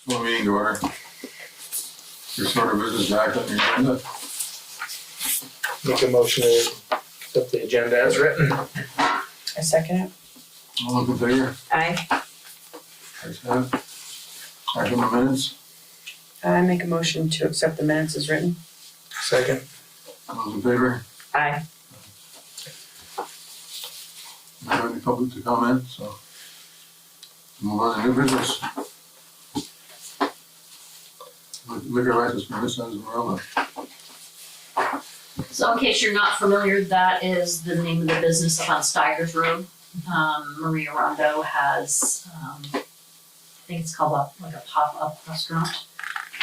Full meeting to order. Your sort of business back on your agenda. Make a motion to accept the agenda as written. I second it. All those in favor? Aye. Ayes have it. Action on the minutes. I make a motion to accept the minutes as written. Second. All those in favor? Aye. Do you have any public to comment? So move on to new business. Liquor license for Miss Esmeralda. So in case you're not familiar, that is the name of the business up on Steigers Road. Maria Rondo has, I think it's called like a pop-up restaurant.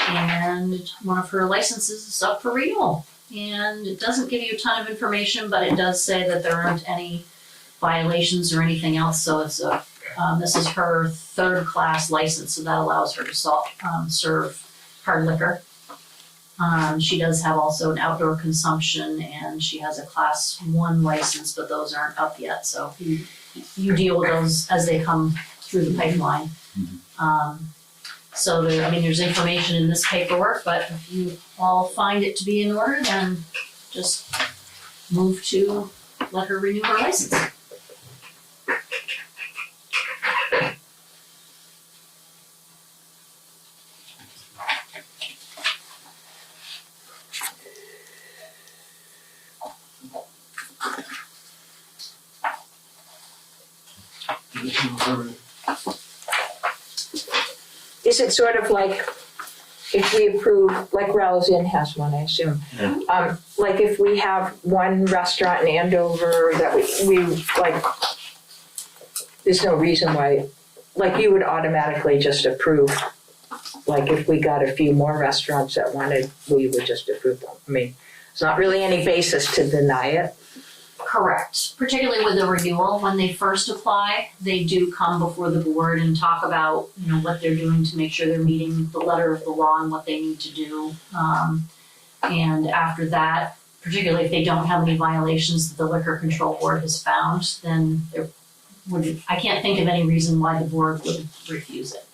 And one of her licenses is up for renewal. And it doesn't give you a ton of information, but it does say that there aren't any violations or anything else. So it's this is her third class license, so that allows her to serve hard liquor. She does have also an outdoor consumption, and she has a class 1 license, but those aren't up yet. So you deal with those as they come through the pipeline. So there's information in this paperwork, but if you all find it to be in order, then just move to let her renew her license. Is it sort of like if we approve, like Raoul's Inn has one, I assume. Yeah. Like if we have one restaurant in Andover that we like, there's no reason why, like you would automatically just approve. Like if we got a few more restaurants that wanted, we would just approve them. I mean, it's not really any basis to deny it. Correct. Particularly with the renewal, when they first apply, they do come before the board and talk about, what they're doing to make sure they're meeting the letter of the law and what they need to do. And after that, particularly if they don't have any violations that the Liquor Control Board has found, then I can't think of any reason why the board would refuse it.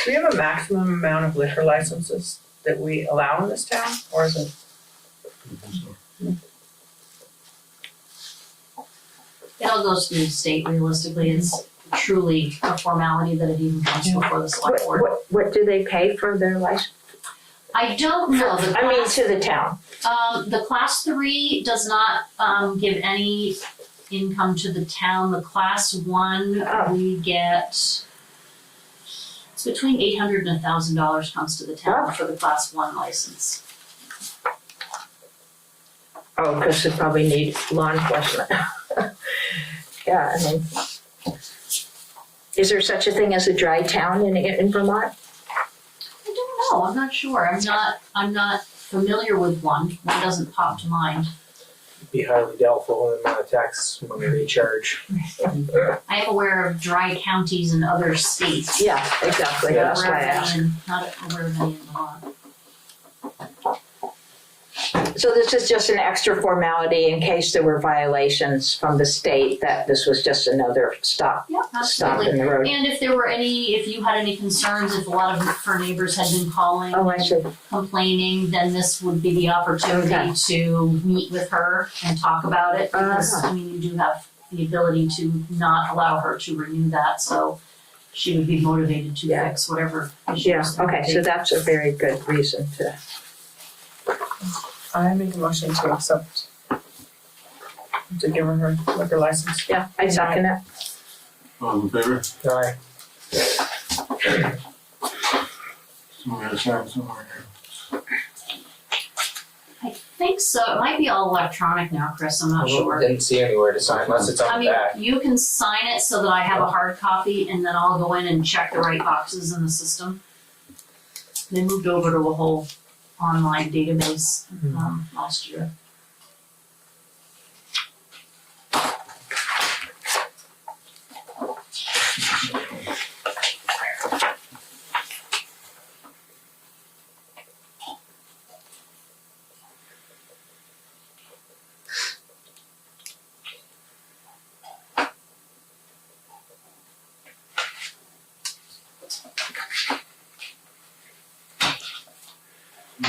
Do we have a maximum amount of liquor licenses that we allow in this town, or is it? It all goes through the state realistically. It's truly a formality that it even comes before the select board. What do they pay for their license? I don't know. To the town. The class 3 does not give any income to the town. The class 1 we get, it's between $800 and $1,000 comes to the town for the class 1 license. Oh, because they probably need law enforcement. Yeah, I mean, is there such a thing as a dry town in Vermont? I don't know. I'm not sure. I'm not familiar with one. One doesn't pop to mind. It'd be highly doubtful the amount of tax money they charge. I am aware of dry counties in other states. Yeah, exactly. That's why I asked. Not aware of any in Vermont. So this is just an extra formality in case there were violations from the state, that this was just another stop Yeah, absolutely. in the road. And if you had any concerns, if a lot of her neighbors had been calling, Oh, I see. complaining, then this would be the opportunity Okay. to meet with her and talk about it. Because, you do have the ability to not allow her to renew that, so she would be motivated to Yeah. fix whatever issues. Yeah, okay, so that's a very good reason to. I make a motion to accept, to give her liquor license. Yeah, I second it. All those in favor? Aye. So we got a sign somewhere here. I think so. It might be all electronic now, Chris. I'm not sure. Didn't see anywhere to sign unless it's on the back. You can sign it so that I have a hard copy, and then I'll go in and check the right boxes in the system. They moved over to a whole online database last year.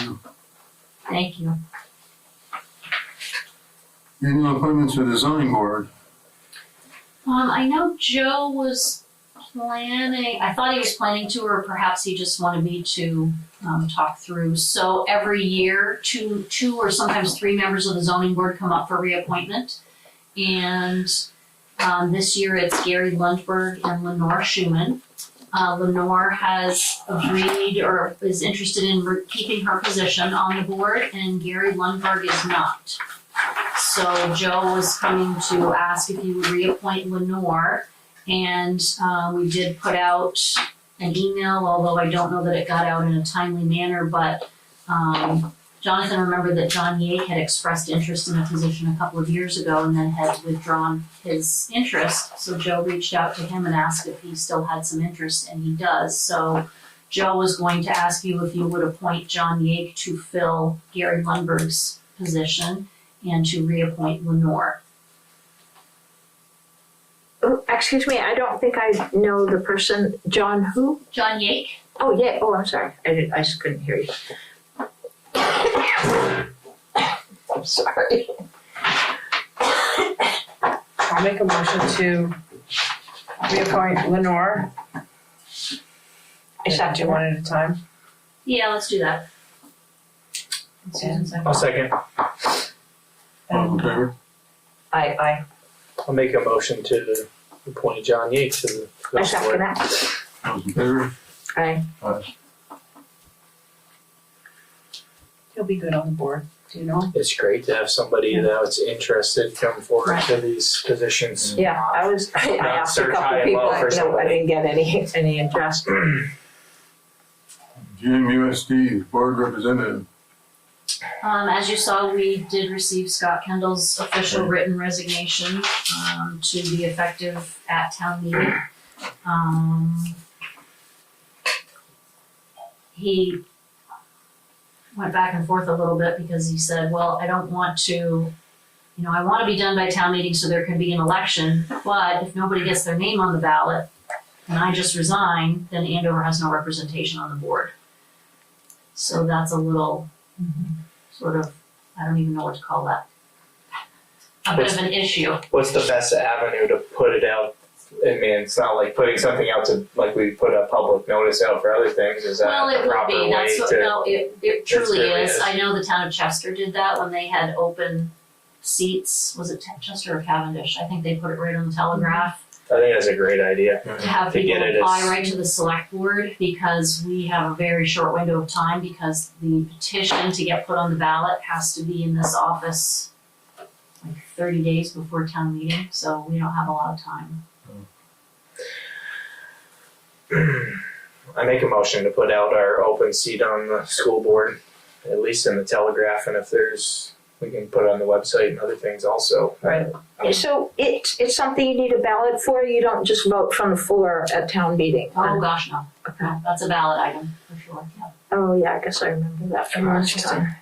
you. Thank you. Annual appointments for the zoning board. I know Joe was planning, I thought he was planning to, or perhaps he just wanted me to talk through. So every year, two or sometimes three members of the zoning board come up for reappointment. And this year it's Gary Lundberg and Lenore Schumann. Lenore has agreed or is interested in keeping her position on the board, and Gary Lundberg is not. So Joe was coming to ask if you would reappoint Lenore, and we did put out an email, although I don't know that it got out in a timely manner, but Jonathan remembered that John Yake had expressed interest in the position a couple of years ago and then had withdrawn his interest. So Joe reached out to him and asked if he still had some interest, and he does. So Joe was going to ask you if you would appoint John Yake to fill Gary Lundberg's position and to reappoint Lenore. Oh, excuse me, I don't think I know the person. John who? John Yake? Oh, yeah. Oh, I'm sorry. I just couldn't hear you. I'm sorry. I'll make a motion to reappoint Lenore. Is that Do one at a time? Yeah, let's do that. Susan second. I'll second. All in favor? I I'll make a motion to appoint John Yates to the second zoning board. that. All in favor? Aye. Aye. He'll be good on the board. Do you know him? It's great to have somebody that's interested come forward to these positions. Yeah, I asked a search couple high and people, low for no, I somebody. didn't get any interest. GMUSD board representative. As you saw, we did receive Scott Kendall's official written resignation to be effective at town meeting. He went back and forth a little bit because he said, well, I don't want to, I want to be done by town meeting so there can be an election, but if nobody gets their name on the ballot and I just resign, then Andover has no representation on the board. So that's a little sort of, I don't even know what to call that. A bit of an issue. What's the best avenue to put it out? I mean, it's not like putting something out to, like we put a public notice out for other things. Is that Well, it the would proper be, way that's what, to? no, it truly really is. is. I know the town of Chester did that when they had open seats, was it Chester or Cavendish? I think they put it right on the telegraph. I think that's a great idea. To have To people get it apply as- right to the select board, because we have a very short window of time, because the petition to get put on the ballot has to be in this office like 30 days before town meeting, so we don't have a lot of time. I make a motion to put out our open seat on the school board, at least in the Telegraph, and if there's, we can put it on the website and other things also. Right. So it's something you need a ballot for, you don't just vote from the floor at town meeting? Oh, gosh, no. Okay. No, that's a ballot item, for sure, yeah. Oh, yeah, I guess I remember that from last time.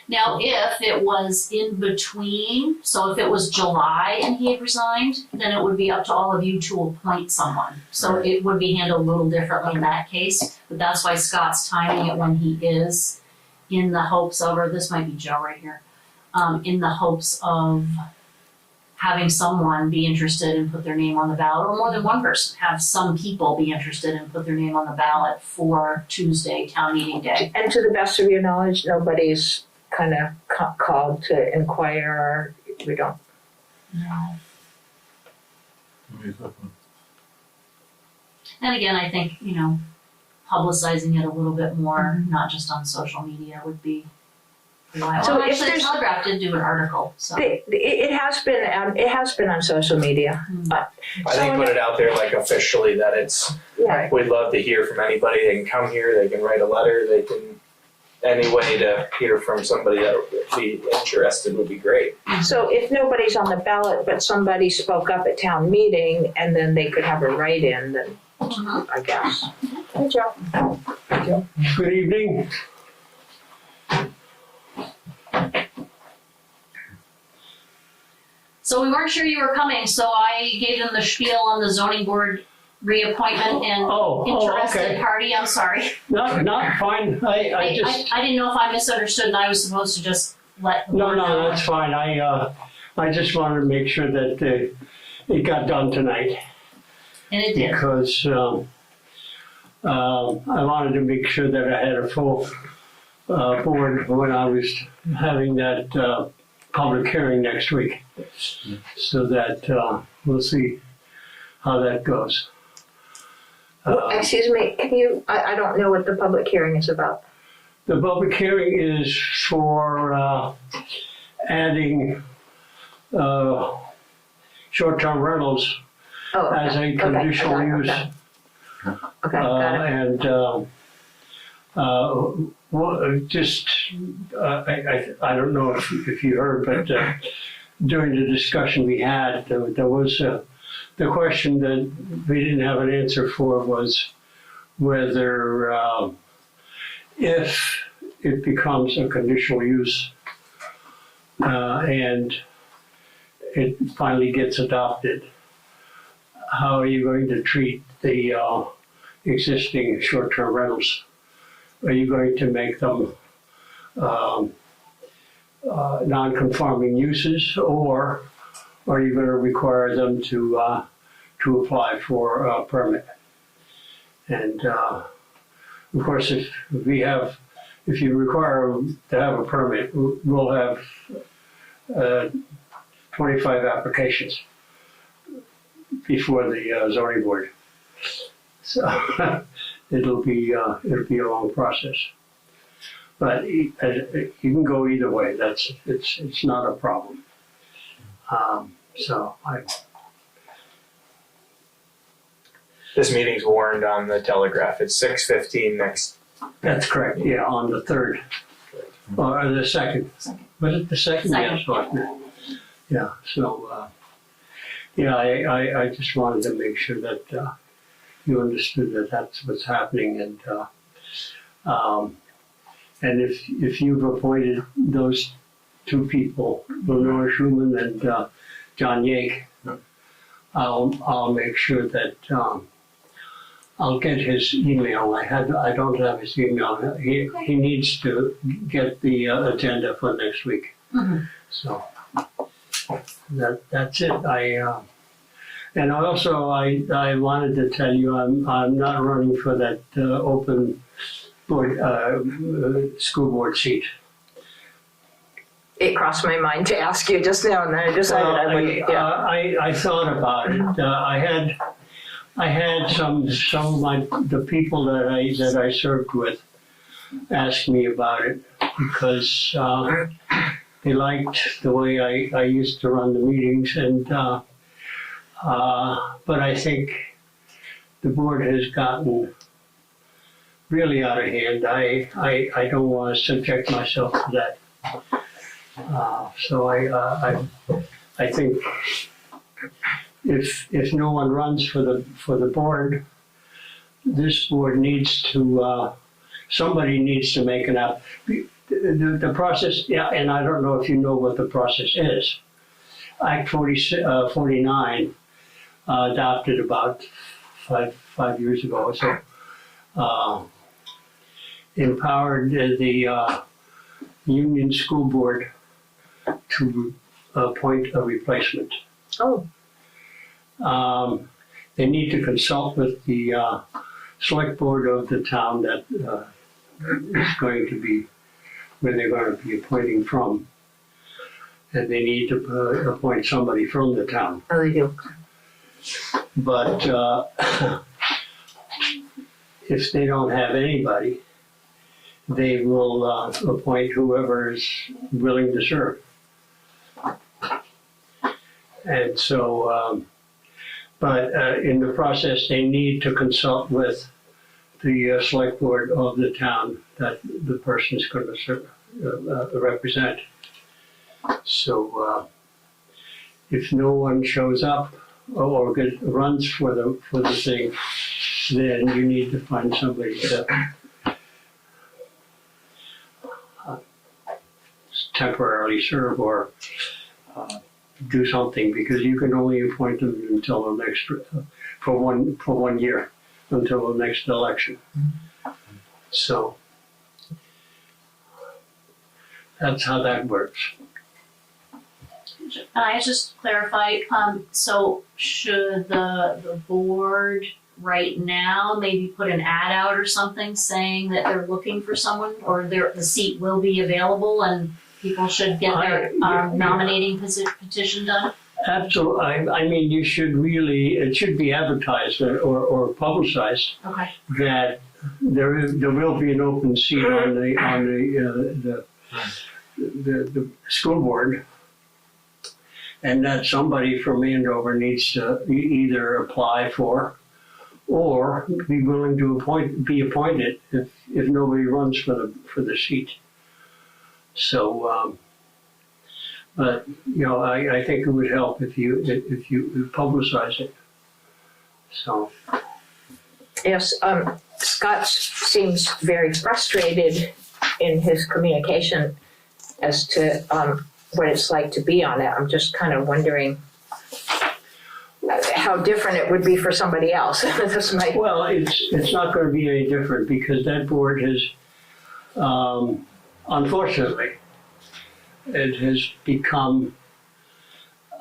Now, if it was in between, so if it was July and he had resigned, then it would be up to all of you to appoint someone. So it would be handled a little differently in that case, but that's why Scott's timing it when he is, in the hopes of, or this might be Joe right here, in the hopes of having someone be interested and put their name on the ballot, or more than one person, have some people be interested and put their name on the ballot for Tuesday, town meeting day. And to the best of your knowledge, nobody's kind of called to inquire, we don't? No. Maybe it's up. And again, I think, publicizing it a little bit more, not just on social media, would be reliable. So Well, if actually, the there's- Telegraph did do an article, so. It has been on social media. I think put it out there like officially that it's, Yeah. we'd love to hear from anybody. They can come here, they can write a letter, they can, any way to hear from somebody that would be interested would be great. So if nobody's on the ballot, but somebody spoke up at town meeting, and then they could have a write-in, then Mhm. I guess. Good job. Good evening. So we weren't sure you were coming, so I gave them the spiel on the zoning board reappointment and Oh, interested okay. party, I'm sorry. Not fine. I just, I didn't know if I misunderstood and I was supposed to just let the board know. no, that's fine. I just wanted to make sure that it got done tonight And it did. because I wanted to make sure that I had a full board when I was having that public hearing next week. So that we'll see how that goes. Excuse me, can you, I don't know what the public hearing is about. The public hearing is for adding short-term rentals Oh, okay. as a Okay, conditional okay, use. Okay, got it. And I don't know if you heard, but during the discussion we had, there was the question that we didn't have an answer for was whether if it becomes a conditional use and it finally gets adopted, how are you going to treat the existing short-term rentals? Are you going to make them non-conforming uses, or are you going to require them to apply for a permit? And of course, if you require to have a permit, we'll have 25 applications before the zoning board. So it'll be a long process. But you can go either way. It's not a problem. This meeting's warned on the Telegraph. It's 6:15 next. That's correct. Yeah, on the 3rd or the 2nd. Was it the 2nd? Second. Yes, wasn't it? Yeah. So I just wanted to make sure that you understood that that's what's happening, and if you've appointed those two people, Lenore Schumann and John Yake, I'll make sure that I'll get his email. I don't have his email. He needs to get the agenda for next week. Mhm. So that's it. And also I wanted to tell you I'm not running for that open board school board seat. It crossed my mind to ask you just now, and then I decided I wouldn't, yeah. I thought about it. I had some of the people that I served with ask me about it because they liked the way I used to run the meetings, and but I think the board has gotten really out of hand. I don't want to subject myself to that. So I think if no one runs for the board, this board needs to somebody needs to make an app. The process, yeah, and I don't know if you know what the process is. Act 49 adopted about five years ago, so empowered the Union School Board to appoint a replacement. Oh, They need to consult with the select board of the town that is going to be, where they're going to be appointing from. And they need to appoint somebody from the town. oh, they do. But if they don't have anybody, they will appoint whoever is willing to serve. And so, but in the process, they need to consult with the select board of the town that the person is going to represent. So if no one shows up or runs for the thing, then you need to find somebody to temporarily serve or do something, because you can only appoint them until the next, for 1 year, until the next election. So that's how that works. Can I just clarify, so should the board right now maybe put an ad out or something saying that they're looking for someone, or the seat will be available and people should get their nominating petition done? Absolutely. I mean, you should really, it should be advertised or publicized Okay. that there will be an open seat on the school board, and that somebody from Andover needs to either apply for or be willing to be appointed if nobody runs for the seat. So, but I think it would help if you publicize it. So. Yes, Scott seems very frustrated in his communication as to what it's like to be on it. I'm just kind of wondering how different it would be for somebody else. That's my... Well, it's not going to be any different, because that board has, unfortunately, it has become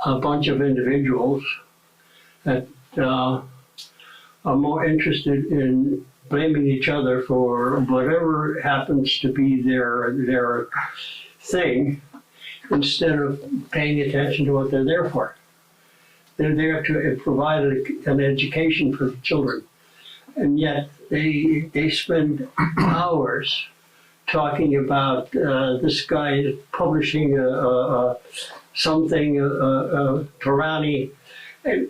a bunch of individuals that are more interested in blaming each other for whatever happens to be their thing, instead of paying attention to what they're there for. They're there to provide an education for children, and yet they spend hours talking about this guy publishing something, Tarani, and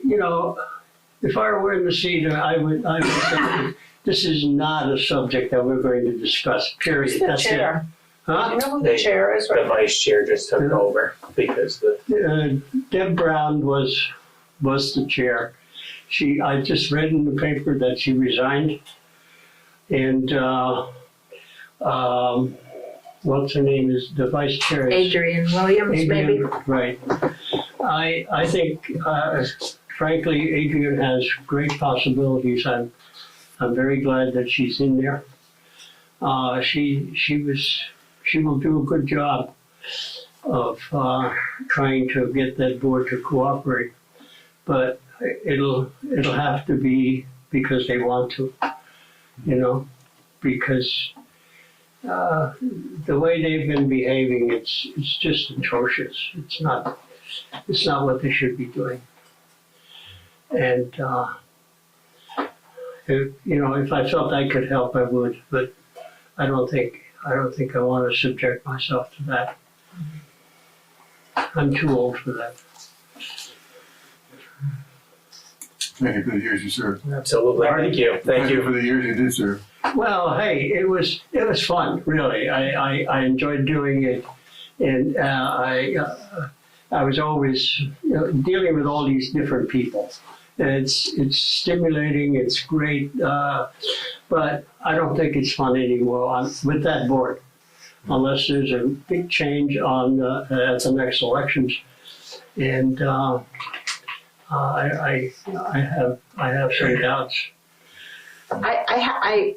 if I were in the seat, I would say this is not a subject that we're going to discuss. Period. Who's the That's chair? it. Huh? Do you know who the chair is? The vice chair just took over because Deb Brown was the chair. I just read in the paper that she resigned, and what's her name is the vice chair? Adrian Williams, maybe? Right. I think, frankly, Adrian has great possibilities. I'm very glad that she's in there. She will do a good job of trying to get that board to cooperate, but it'll have to be because they want to, because the way they've been behaving, it's just atrocious. It's not what they should be doing. And if I felt I could help, I would, but I don't think I want to subject myself to that. I'm too old for that. Thank you for the years you served. absolutely. Thank you. For the years you did serve. Well, hey, it was fun, really. I enjoyed doing it, and I was always dealing with all these different people. And it's stimulating. It's great, but I don't think it's fun anymore with that board, unless there's a big change at the next elections. And I have some doubts. I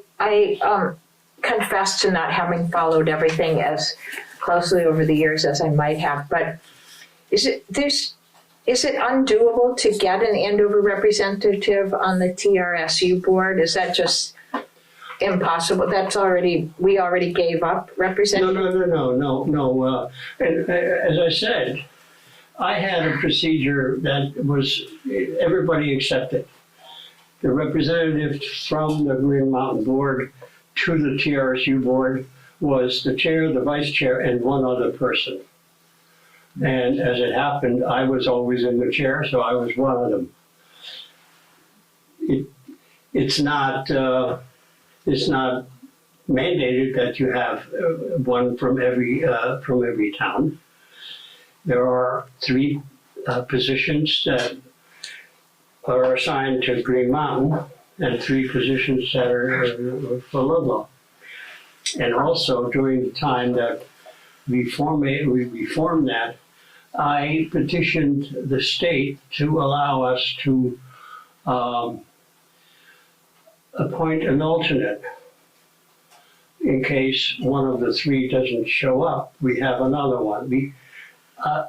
confess to not having followed everything as closely over the years as I might have, but is it undoable to get an Andover representative on the TRSU board? Is that just impossible? We already gave up representative? No. And as I said, I had a procedure that was everybody accepted. The representative from the Green Mountain Board to the TRSU board was the chair, the vice chair, and one other person. And as it happened, I was always in the chair, so I was one of them. It's not mandated that you have one from every town. There are 3 positions that are assigned to Green Mountain, and 3 positions that are for Ludlow. And also during the time that we reformed that, I petitioned the state to allow us to appoint an alternate. In case one of the three doesn't show up, we have another one.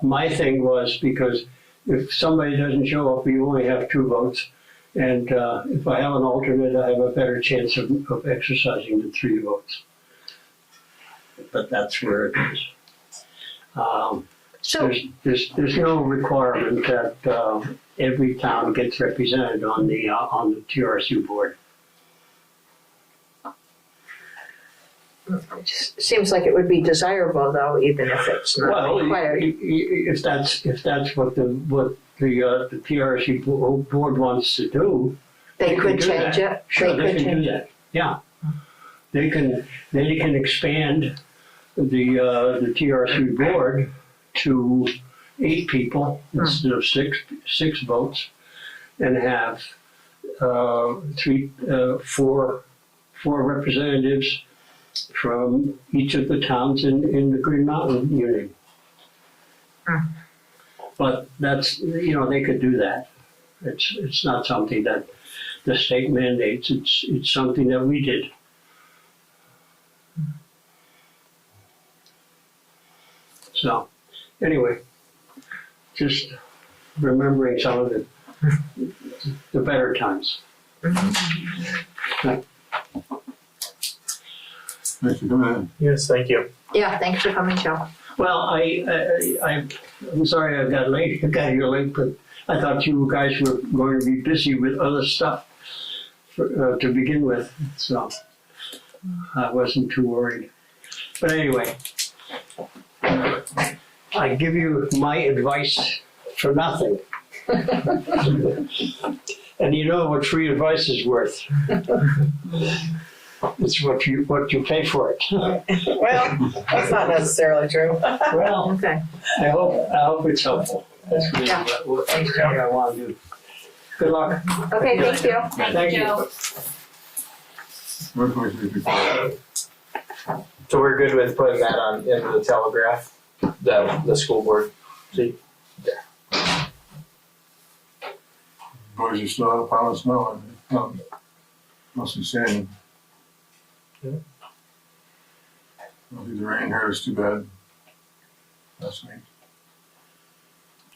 My thing was, because if somebody doesn't show up, we only have 2 votes. And if I have an alternate, I have a better chance of exercising the 3 votes. But that's where it is. So, There's no requirement that every town gets represented on the TRSU board. it just seems like it would be desirable though, even if it's not Well, required. if that's what the TRSU board wants to do, They can could do change that. it. Sure, they could can change do that. Yeah, they can expand the TRSU board to 8 people instead of 6 votes, and have 4 representatives from each of the towns in the Green Mountain Union. But that's, they could do that. It's not something that the state mandates. It's something that we did. So, anyway, just remembering some of the better times. Thanks for coming in. Yes, thank you. Yeah, thanks for coming, Joe. Well, I'm sorry I got here late, but I thought you guys were going to be busy with other stuff to begin with, so I wasn't too worried. But anyway, I give you my advice for nothing. And you know what free advice is worth. It's what you pay for it. Well, that's not necessarily true. Well, Okay. I hope it's helpful. That's really Yeah. what I want to do. Good luck. Okay, thank you. Thank you. Joe. Road commissioner report. So we're good with putting that on into the Telegraph, the school board. See, Boys, you still have a pile of snow, mostly sand. Yeah. I don't think the rain here is too bad last week.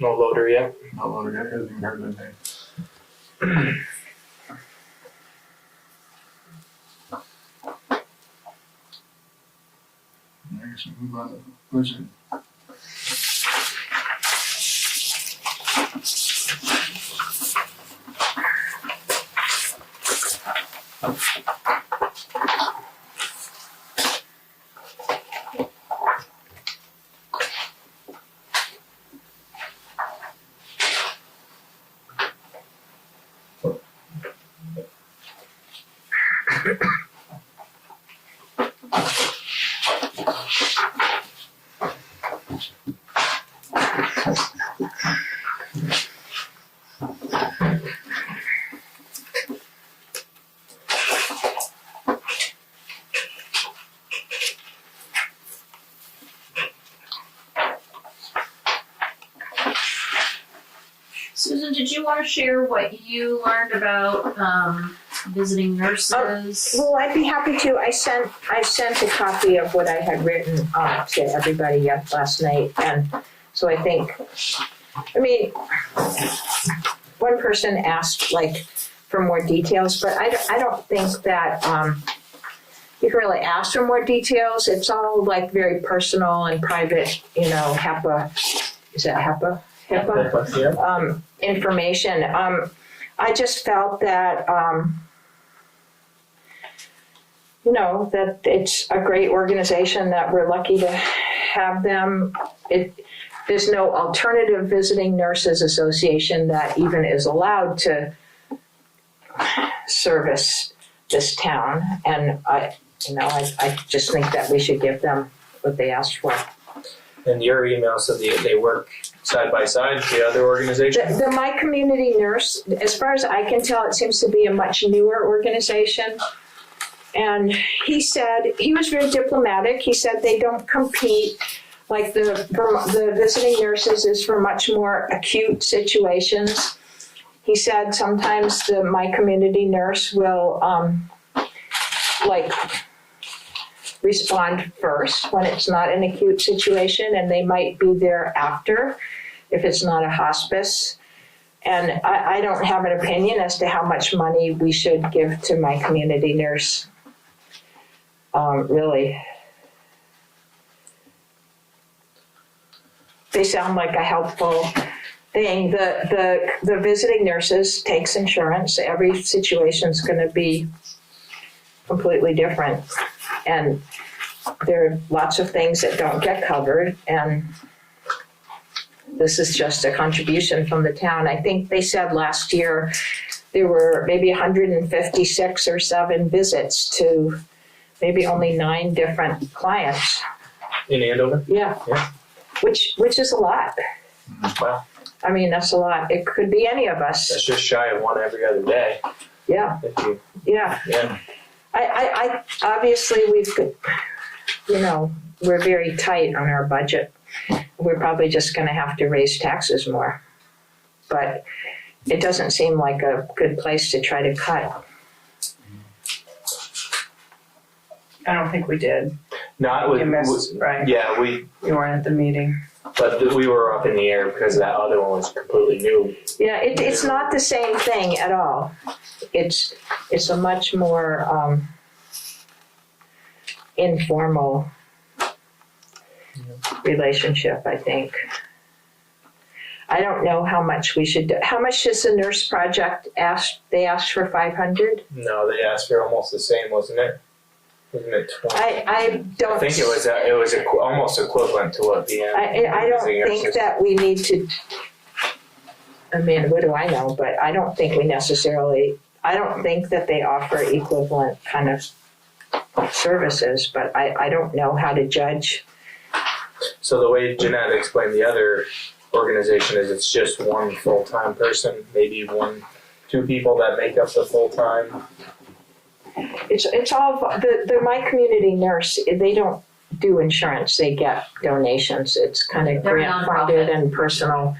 no loader yet. Not long ago, hasn't even heard anything. I guess we'll move on to budget. Susan, did you want to share what you learned about visiting nurses? Well, I'd be happy to. I sent a copy of what I had written to everybody last night, and so I think, one person asked for more details, but I don't think that you can really ask for more details. It's all very personal and private, HEPA. Is that HEPA? Yeah. Information. I just felt that, that it's a great organization, that we're lucky to have them. There's no alternative visiting nurses association that even is allowed to service this town. And I just think that we should give them what they asked for. And your email said they work side by side with the other organization. The My Community Nurse, as far as I can tell, it seems to be a much newer organization. And he said, he was very diplomatic. He said they don't compete. like the visiting nurses is for much more acute situations. He said sometimes my community nurse will, like, respond first when it's not an acute situation, and they might be there after if it's not a hospice. And I don't have an opinion as to how much money we should give to my community nurse, really. They sound like a helpful thing. The visiting nurses takes insurance. Every situation's gonna be completely different. And there are lots of things that don't get covered, and this is just a contribution from the town. I think they said last year there were maybe 156 or 7 visits to maybe only 9 different clients. In Andover? Yeah. Which is a lot. Wow. I mean, that's a lot. It could be any of us. That's just shy of one every other day. Yeah, If you, yeah. yeah. I obviously we're very tight on our budget. We're probably just gonna have to raise taxes more. But it doesn't seem like a good place to try to cut. I don't think we did. Not with, You missed, right? yeah, You weren't at the meeting. but we were up in the air because that other one was completely new. Yeah, it's not the same thing at all. It's a much more informal relationship, I think. I don't know how much we should do. How much does the nurse project ask? They asked for 500? No, they asked for almost the same, wasn't it? Wasn't it 20? I don't. I think it was almost equivalent to what the. I don't think that we need to. I mean, what do I know? But I don't think we necessarily. I don't think that they offer equivalent kind of services. But I don't know how to judge. So the way Jeanette explained the other organization is it's just one full-time person, maybe 1-2 people that make up the full-time. It's all my community nurse. They don't do insurance. They get donations. It's kind of They're grant funded nonprofit. and personal,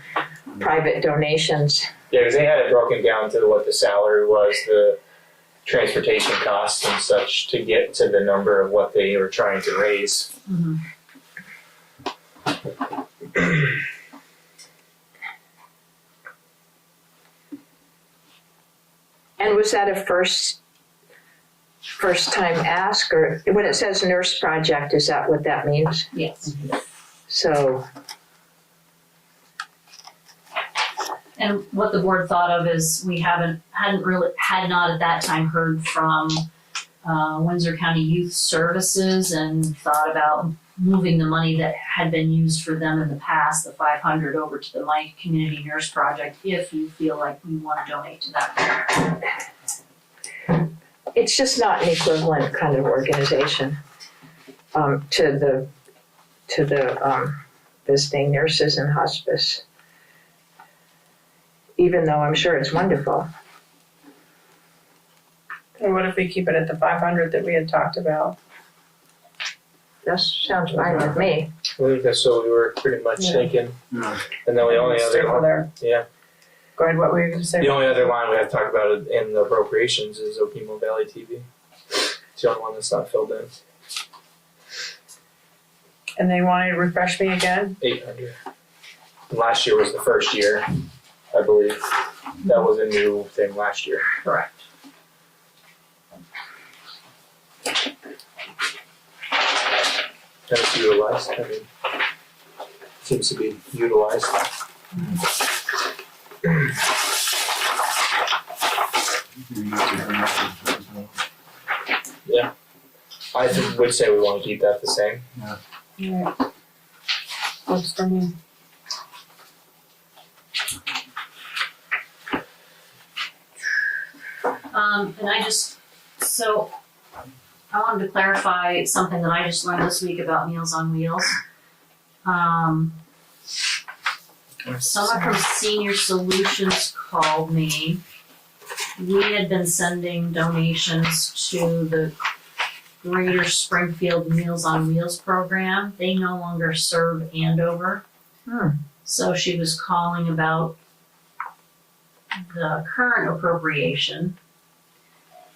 private donations. Yeah, because they had it broken down to what the salary was, the transportation costs and such to get to the number of what they were trying to raise. Mhm. And was that a first time ask, or when it says nurse project, is that what that means? Yes. So, And what the board thought of is we had not at that time heard from Windsor County Youth Services and thought about moving the money that had been used for them in the past, the 500, over to the My Community Nurse Project, if you feel like you want to donate to that. it's just not an equivalent kind of organization to the visiting nurses and hospice. Even though I'm sure it's wonderful. And what if we keep it at the 500 that we had talked about? That sounds fine with me. I think that's what we were pretty much Yeah. thinking. Yeah. And then the only Stick other with line, our- yeah, Go ahead, what were you going to say? the only other line we have to talk about in the appropriations is Okemo Valley TV. It's the only one that's not filled in. And they wanted to refresh me again? 800. Last year was the first year, I believe. That was a new thing last year. Correct. And it's utilized. I mean, seems to be utilized. Yeah. I would say we want to keep that the same. Yeah. Works for me. And I wanted to clarify something that I just learned this week about Meals on Wheels. Someone from Senior Solutions called me. We had been sending donations to the Greater Springfield Meals on Wheels program. They no longer serve Andover. So she was calling about the current appropriation.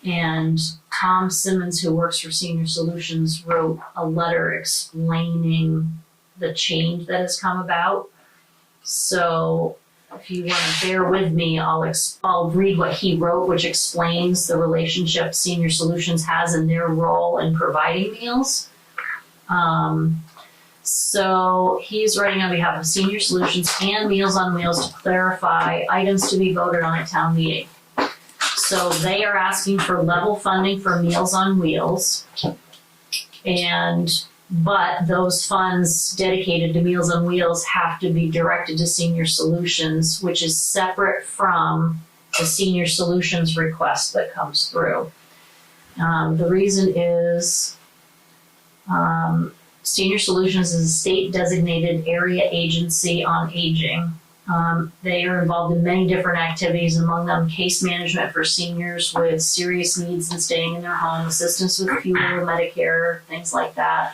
And Tom Simmons, who works for Senior Solutions, wrote a letter explaining the change that has come about. So if you want to bear with me, I'll read what he wrote, which explains the relationship Senior Solutions has in their role in providing meals. So he's writing on behalf of Senior Solutions and Meals on Wheels to clarify items to be voted on at town meeting. So they are asking for level funding for Meals on Wheels. But those funds dedicated to Meals on Wheels have to be directed to Senior Solutions, which is separate from the Senior Solutions request that comes through. The reason is Senior Solutions is a state-designated area agency on aging. They are involved in many different activities, among them case management for seniors with serious needs and staying in their home, assistance with fuel, Medicare, things like that.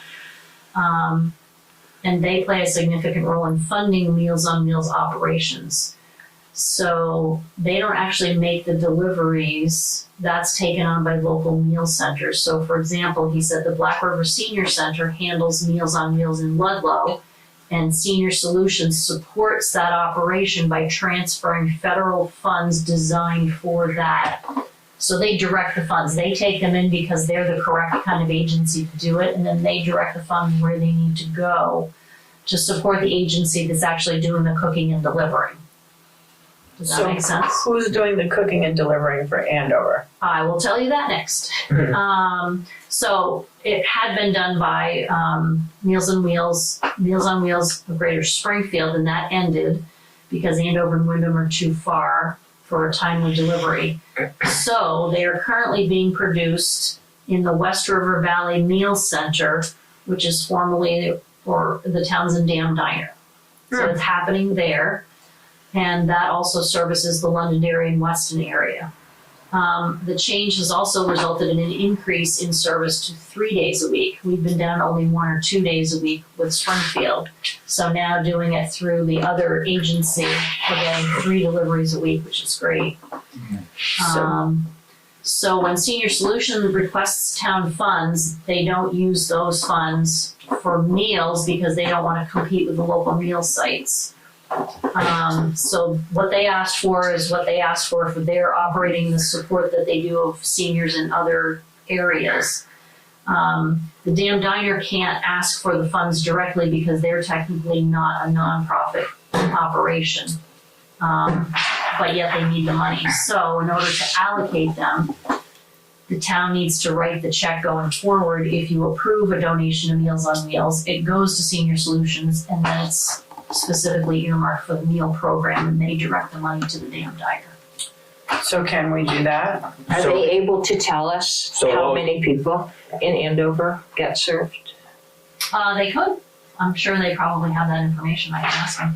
And they play a significant role in funding Meals on Wheels operations. So they don't actually make the deliveries. That's taken on by local meal centers. So for example, he said the Black River Senior Center handles Meals on Wheels in Ludlow, and Senior Solutions supports that operation by transferring federal funds designed for that. So they direct the funds. They take them in because they're the correct kind of agency to do it, and then they direct the funds where they need to go to support the agency that's actually doing the cooking and delivering. Does that make sense? Who's doing the cooking and delivering for Andover? I will tell you that next. So it had been done by Meals on Wheels of Greater Springfield, and that ended because Andover and Wyndham are too far for a timely delivery. So they are currently being produced in the West River Valley Meal Center, which is formerly for the Townsend Dam Diner. So it's happening there. And that also services the Londonderry and Weston area. The change has also resulted in an increase in service to 3 days a week. We've been down only 1 or 2 days a week with Springfield. So now doing it through the other agency, we're getting 3 deliveries a week, which is great. So when Senior Solutions requests town funds, they don't use those funds for meals because they don't want to compete with the local meal sites. So what they asked for is what they asked for their operating the support that they do of seniors in other areas. The Dam Diner can't ask for the funds directly because they're technically not a nonprofit operation. But yet they need the money. So in order to allocate them, the town needs to write the check going forward. If you approve a donation to Meals on Wheels, it goes to Senior Solutions, and then it's specifically earmarked for the meal program, and they direct the money to the Dam Diner. So can we do that? Are they able to tell us how many people in Andover get served? They could. I'm sure they probably have that information. I can ask them.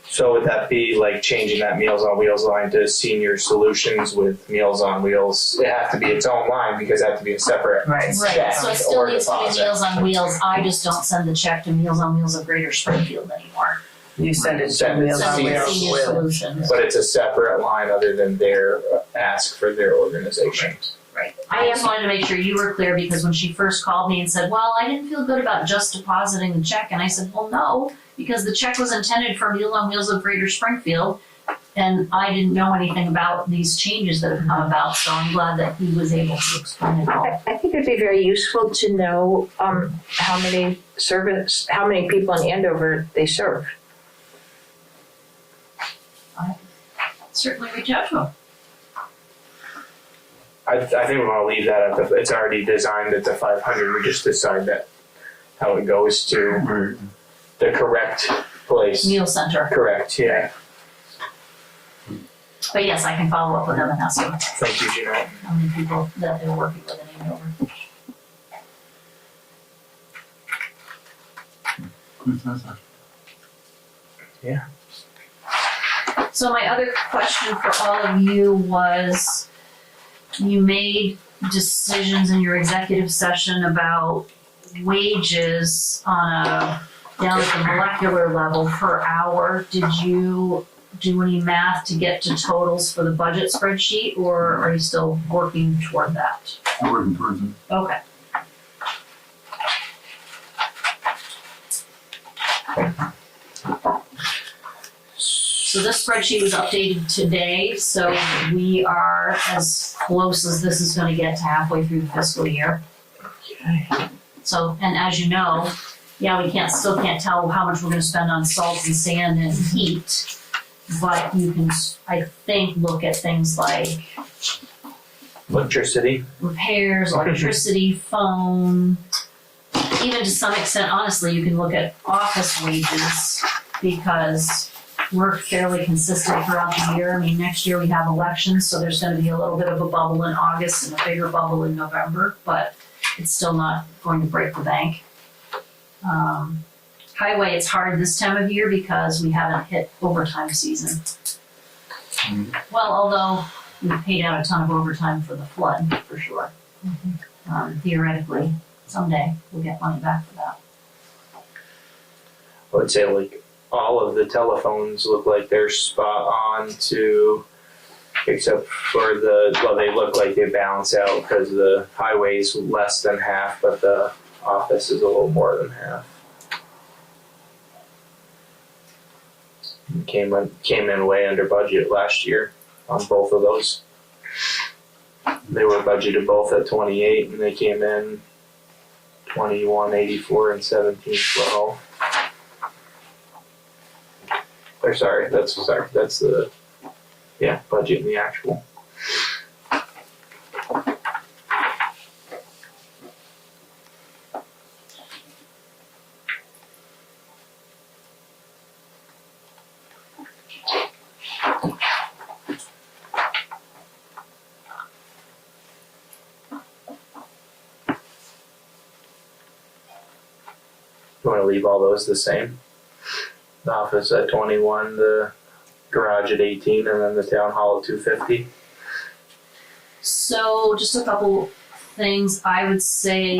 So would that be like changing that Meals on Wheels line to Senior Solutions with Meals on Wheels? It has to be its own line because it has to be a separate Right. check So it still or needs to be deposit. Meals on Wheels. I just don't send the check to Meals on Wheels of Greater Springfield anymore. You send it to Send it Meals to on Send it to Wheels. Senior Solutions. But it's a separate line other than their ask for their organization. Right. I just wanted to make sure you were clear because when she first called me and said, well, I didn't feel good about just depositing the check. And I said, well, no, because the check was intended for Meals on Wheels of Greater Springfield. And I didn't know anything about these changes that have come about. So I'm glad that he was able to explain it all. I think it'd be very useful to know how many people in Andover they serve. Certainly reach out to him. I think we want to leave that at it's already designed at the 500. We just decide that how it goes to Right. the correct place. Meal Center. Correct, yeah. But yes, I can follow up with them and ask them Thank you, Gina. how many people that they're working with in Andover. Good, that's it. So my other question for all of you was, you made decisions in your executive session about wages on a, down at the molecular level per hour. Did you do any math to get to totals for the budget spreadsheet, or are you still working toward that? I'm working towards it. Okay. So this spreadsheet was updated today, so we are as close as this is gonna get to halfway through the fiscal year. So, and as you know, yeah, we still can't tell how much we're gonna spend on salt and sand and heat, but you can, I think, look at things like Electricity. repairs, electricity, phone, even to some extent, honestly, you can look at office wages, because we're fairly consistent throughout the year. I mean, next year we have elections, so there's gonna be a little bit of a bubble in August and a bigger bubble in November, but it's still not going to break the bank. Highway, it's hard this time of year because we haven't hit overtime season. Well, although we paid out a ton of overtime for the flood, for sure. Theoretically, someday we'll get money back for that. I would say like all of the telephones look like they're spot on to, except for they look like they balance out because the highway's less than half, but the office is a little more than half. Came in way under budget last year on both of those. They were budgeted both at 28, and they came in 2184 and 1712. Or sorry, that's the budget and the actual. You want to leave all those the same? The office at 21, the garage at 18, and then the town hall at 250. So just a couple things, I would say,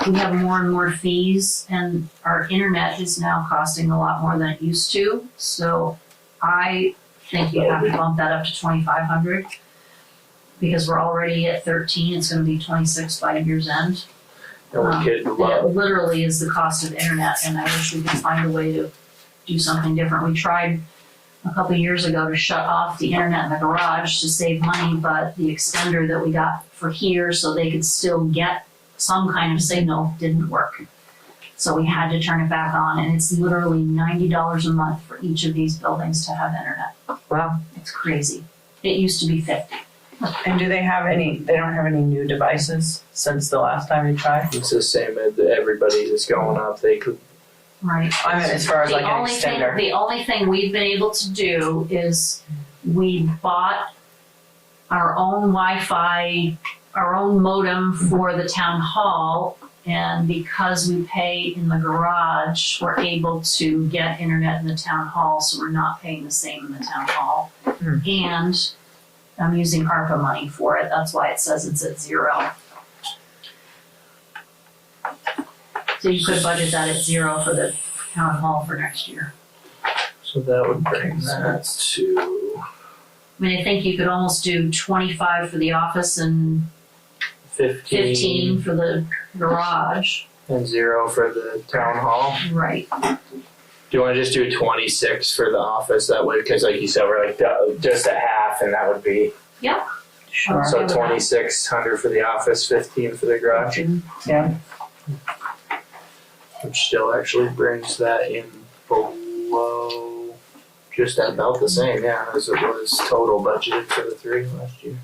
we have more and more fees, and our internet is now costing a lot more than it used to. So I think you have to bump that up to 2,500, because we're already at 13, it's gonna be 26 by year's end. And we could It literally is the cost of internet, and I wish we could find a way to do something different. We tried a couple of years ago to shut off the internet in the garage to save money, but the extender that we got for here so they could still get some kind of signal didn't work. So we had to turn it back on, and it's literally $90 a month for each of these buildings to have internet. Wow. It's crazy. It used to be $50. And do they don't have any new devices since the last time you tried? It's the same as everybody's is going up. They could. Right. I mean, as far as like an extender. The only thing we've been able to do is we bought our own Wi-Fi, our own modem for the town hall, and because we pay in the garage, we're able to get internet in the town hall, so we're not paying the same in the town hall. And I'm using ARPA money for it, that's why it says it's at 0. So you could budget that at 0 for the town hall for next year. So that would bring that to I mean, I think you could almost do 25 for the office and 15 for the garage. and 0 for the town hall. Right. Do you want to just do 26 for the office that way? Because like you said, we're like just at half, and that would be Sure. so 2,600 for the office, 15 for the garage, Yeah. which still actually brings that in below, just about the same, as it was total budgeted for the 3 last year.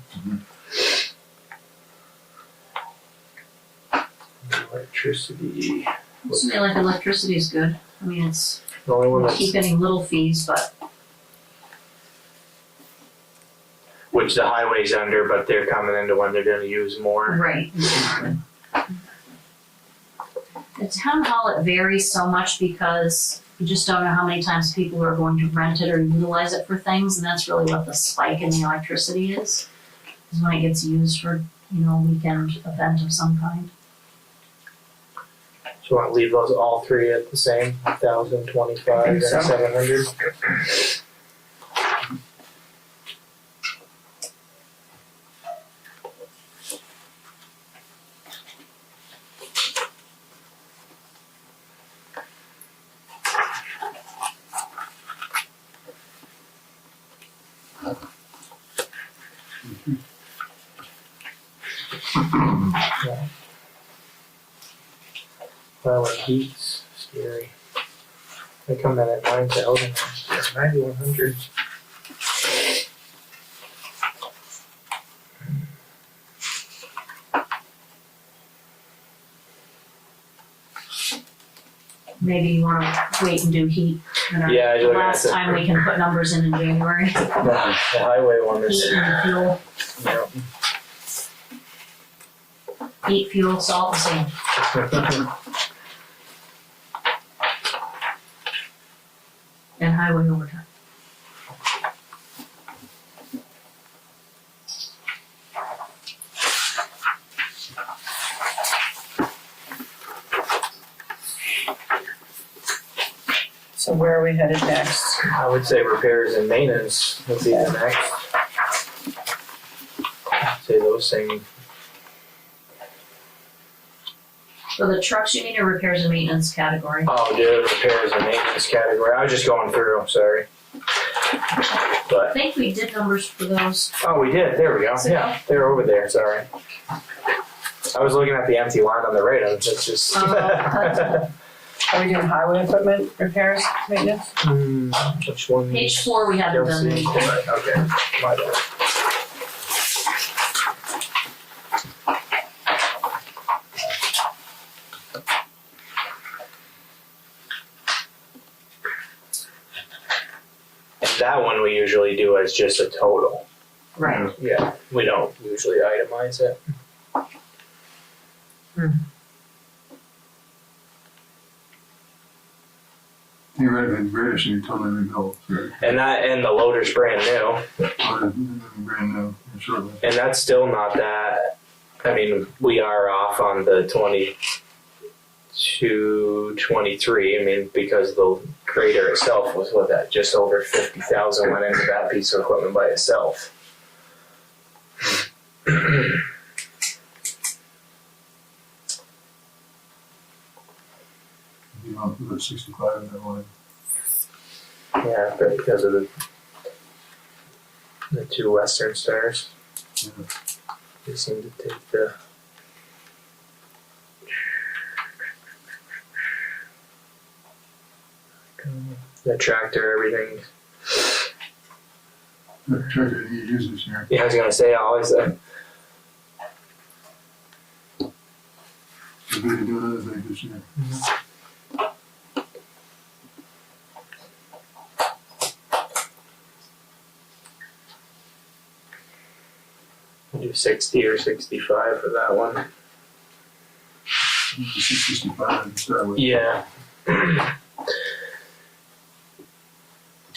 Electricity. Something like electricity is good. I mean, it's, The only one we that's, keep getting little fees, but which the highway's under, but they're coming into when they're gonna use more. right. The town hall, it varies so much because you just don't know how many times people are going to rent it or utilize it for things, and that's really what the spike in the electricity is. is when it gets used for, weekend event of some kind. So you want to leave those all three at the same, 1,025 I and think so. 700? Well, it heat's scary. They come in at 9,000, 9,100. Maybe you wanna wait and do heat. Yeah, I do like Last that. time we can put numbers in January. The highway one is, Heat and fuel, yeah. heat, fuel, salt, and sand. And highway overtime. So where are we headed next? I would say repairs and maintenance would be the next. Say those things. So the trucks you need are repairs and maintenance category. Oh, yeah, repairs and maintenance category. I was just going through, I'm sorry. I think we did numbers for those. Oh, we did. There we go. Yeah, they're over there. Sorry. I was looking at the empty line on the right. It's just. Are we doing highway equipment repairs, maintenance? Which one? Page 4, we haven't done any. Okay, my bad. And that one we usually do as just a total. Right. Yeah, we don't usually itemize it. Theoretically, the grader should be totally rebuilt, so And the loader's brand new. brand new, shortly. And that's still not that. I mean, we are off on the 22, 23. I mean, because the grader itself was just over 50,000 went into that piece of equipment by itself. You want to put 65 in that one. Yeah, but because of the two Western Stars, Yeah. they seem to take the tractor, everything. The tractor that you use this year. Yeah, I was gonna say, I always We're going to do another thing this year. do 60 or 65 for that one. 65 to start with. Yeah. I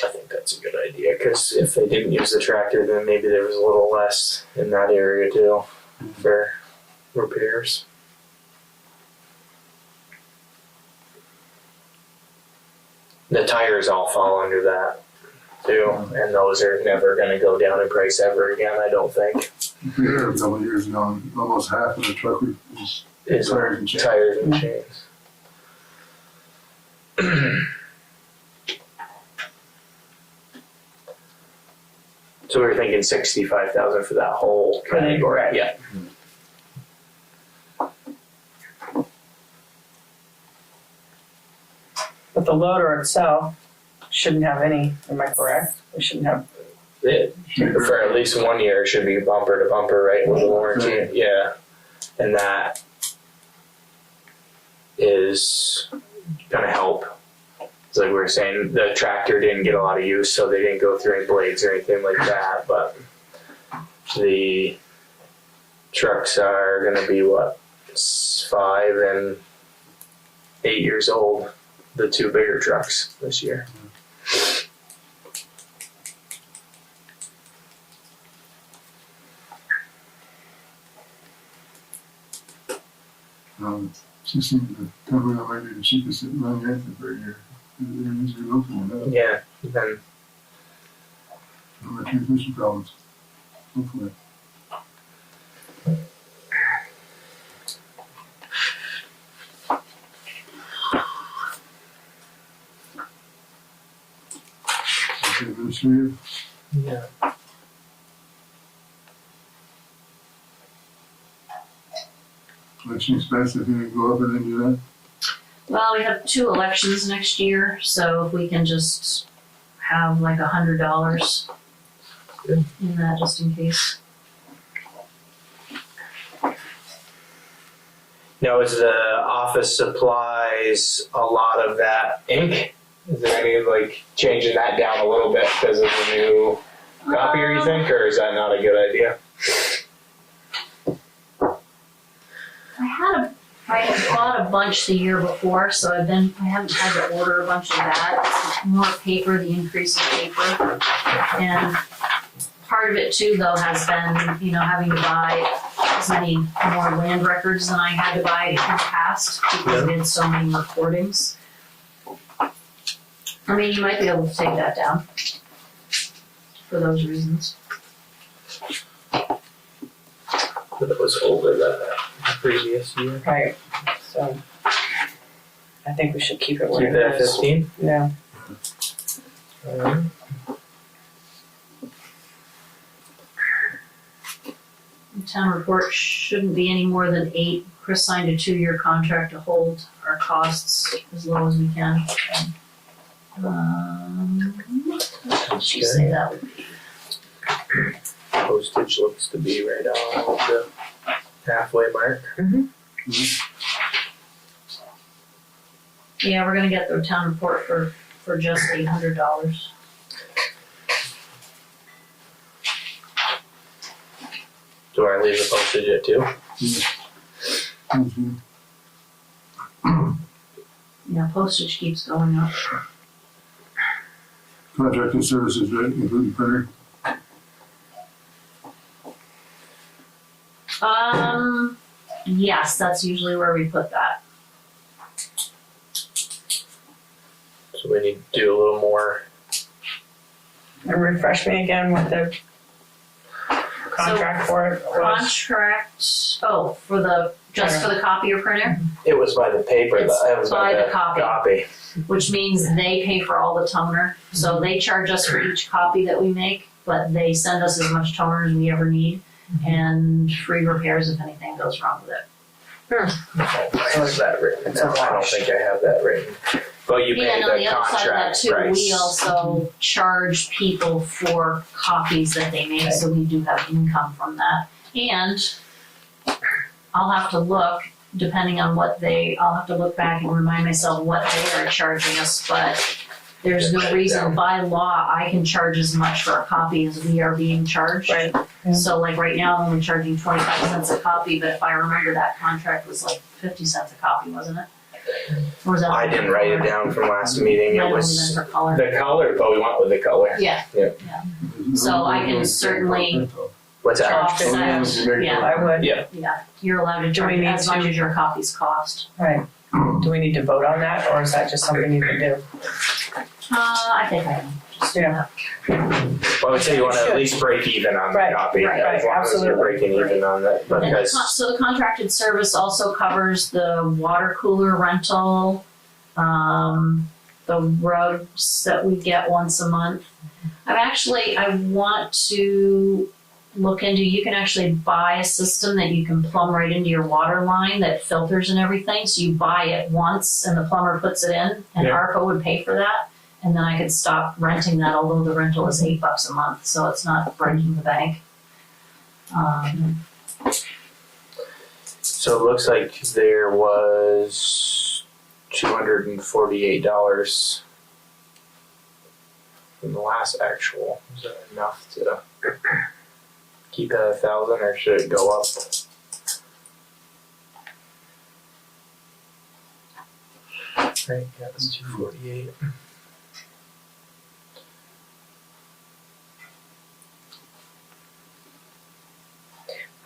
think that's a good idea, because if they didn't use the tractor, then maybe there was a little less in that area too for repairs. The tires all fall under that too, and those are never going to go down in price ever again, I don't think. We heard a couple of years ago, almost half of the truck was Is tires and chains. tires and chains. So we were thinking 65,000 for that whole category. Right. Yeah. But the loader itself shouldn't have any, am I correct? We shouldn't have, It, for at least 1 year, it should be bumper to bumper, right, with a warranty. Right. Yeah. And that is going to help. It's like we were saying, the tractor didn't get a lot of use, so they didn't go through any blades or anything like that. But the trucks are going to be, 5 and 8 years old, the two bigger trucks this year. Just seems to tell me that might be the cheapest money I think per year. They're usually looking at that. Yeah, then No more transmission problems. Hopefully. Okay, administrative. yeah. Election expense, if you go up and then do that. Well, we have 2 elections next year, so if we can just have like $100 Good. in that, just in case. Now, is the office supplies a lot of that ink? Is there any like changing that down a little bit because of the new copier, you think, or is that not a good idea? I had bought a bunch the year before, so I haven't had to order a bunch of that. It's more paper, the increase in paper. And part of it too, though, has been, having to buy as many more land records than I had to buy in the past because we had so many recordings. I mean, you might be able to take that down for those reasons. But it was over the previous year. Right, so I think we should keep it Keep where that it at is. 15. Yeah. The town report shouldn't be any more than 8. Chris signed a 2-year contract to hold our costs as low as we can. What did she say that would be? Postage looks to be right on the halfway mark. Yeah, we're gonna get the town report for just $800. Do I leave the postage at 2? Mhm. Yeah, postage keeps going up. Contracted services, right, including printer. Yes, that's usually where we put that. So we need to do a little more. And refresh me again what the contract for it was. Contract, for the copier printer, It was by the paper. It's It was by the the copy. which means they pay for all the toner. So they charge us for each copy that we make, but they send us as much toner as we ever need and free repairs if anything goes wrong with it. I have that written. It's a down. I don't wash. think I have that written. But you pay And on the the other side of that contract too, price. we also charge people for copies that they make, so we do have income from that. And I'll have to look, depending on I'll have to look back and remind myself what they are charging us, but there's no reason by law I can charge as much for a copy as we are being charged. Right. Yeah. So like right now, I'm only charging 25 cents a copy, but if I remember that contract was like 50 cents a copy, wasn't it? Or was that? I didn't write it down from last meeting. Yeah, It was for color. the color, but we went with the color. Yeah. So I can certainly What's that? Charge offset, yeah, I would. Yeah. you're allowed to Do we charge need as much to- as your copies cost. Right. Do we need to vote on that, or is that just something you can do? I think I can just do Yeah. that. Well, I would say you want to Should. at least break even on Right, the copy. right, As long as you're absolutely. breaking even on that, And because so the contracted service also covers the water cooler rental, the rugs that we get once a month. I want to look into, you can actually buy a system that you can plumb right into your water line that filters and everything. So you buy it once and the plumber puts it in and Yeah. ARPA would pay for that. And then I could stop renting that, although the rental is $8 a month, so it's not breaking the bank. so it looks like there was $248 in the last actual. Is that enough to keep it at 1,000, or should it go up? Right, yeah, it's 248.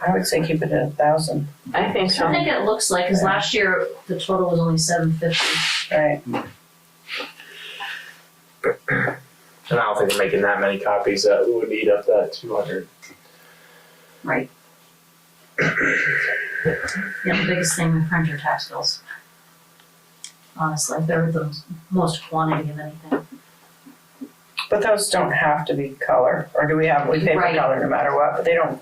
I would say keep it at 1,000, I think I so. think it looks like, cause last year the total was only $750. right? And I don't think they're making that many copies that would eat up that 200. Right. Yeah, the biggest thing with printer tax bills. Honestly, they're the most quantity of anything. But those don't have to be color, or do we pay for Right. color no matter what, but they don't,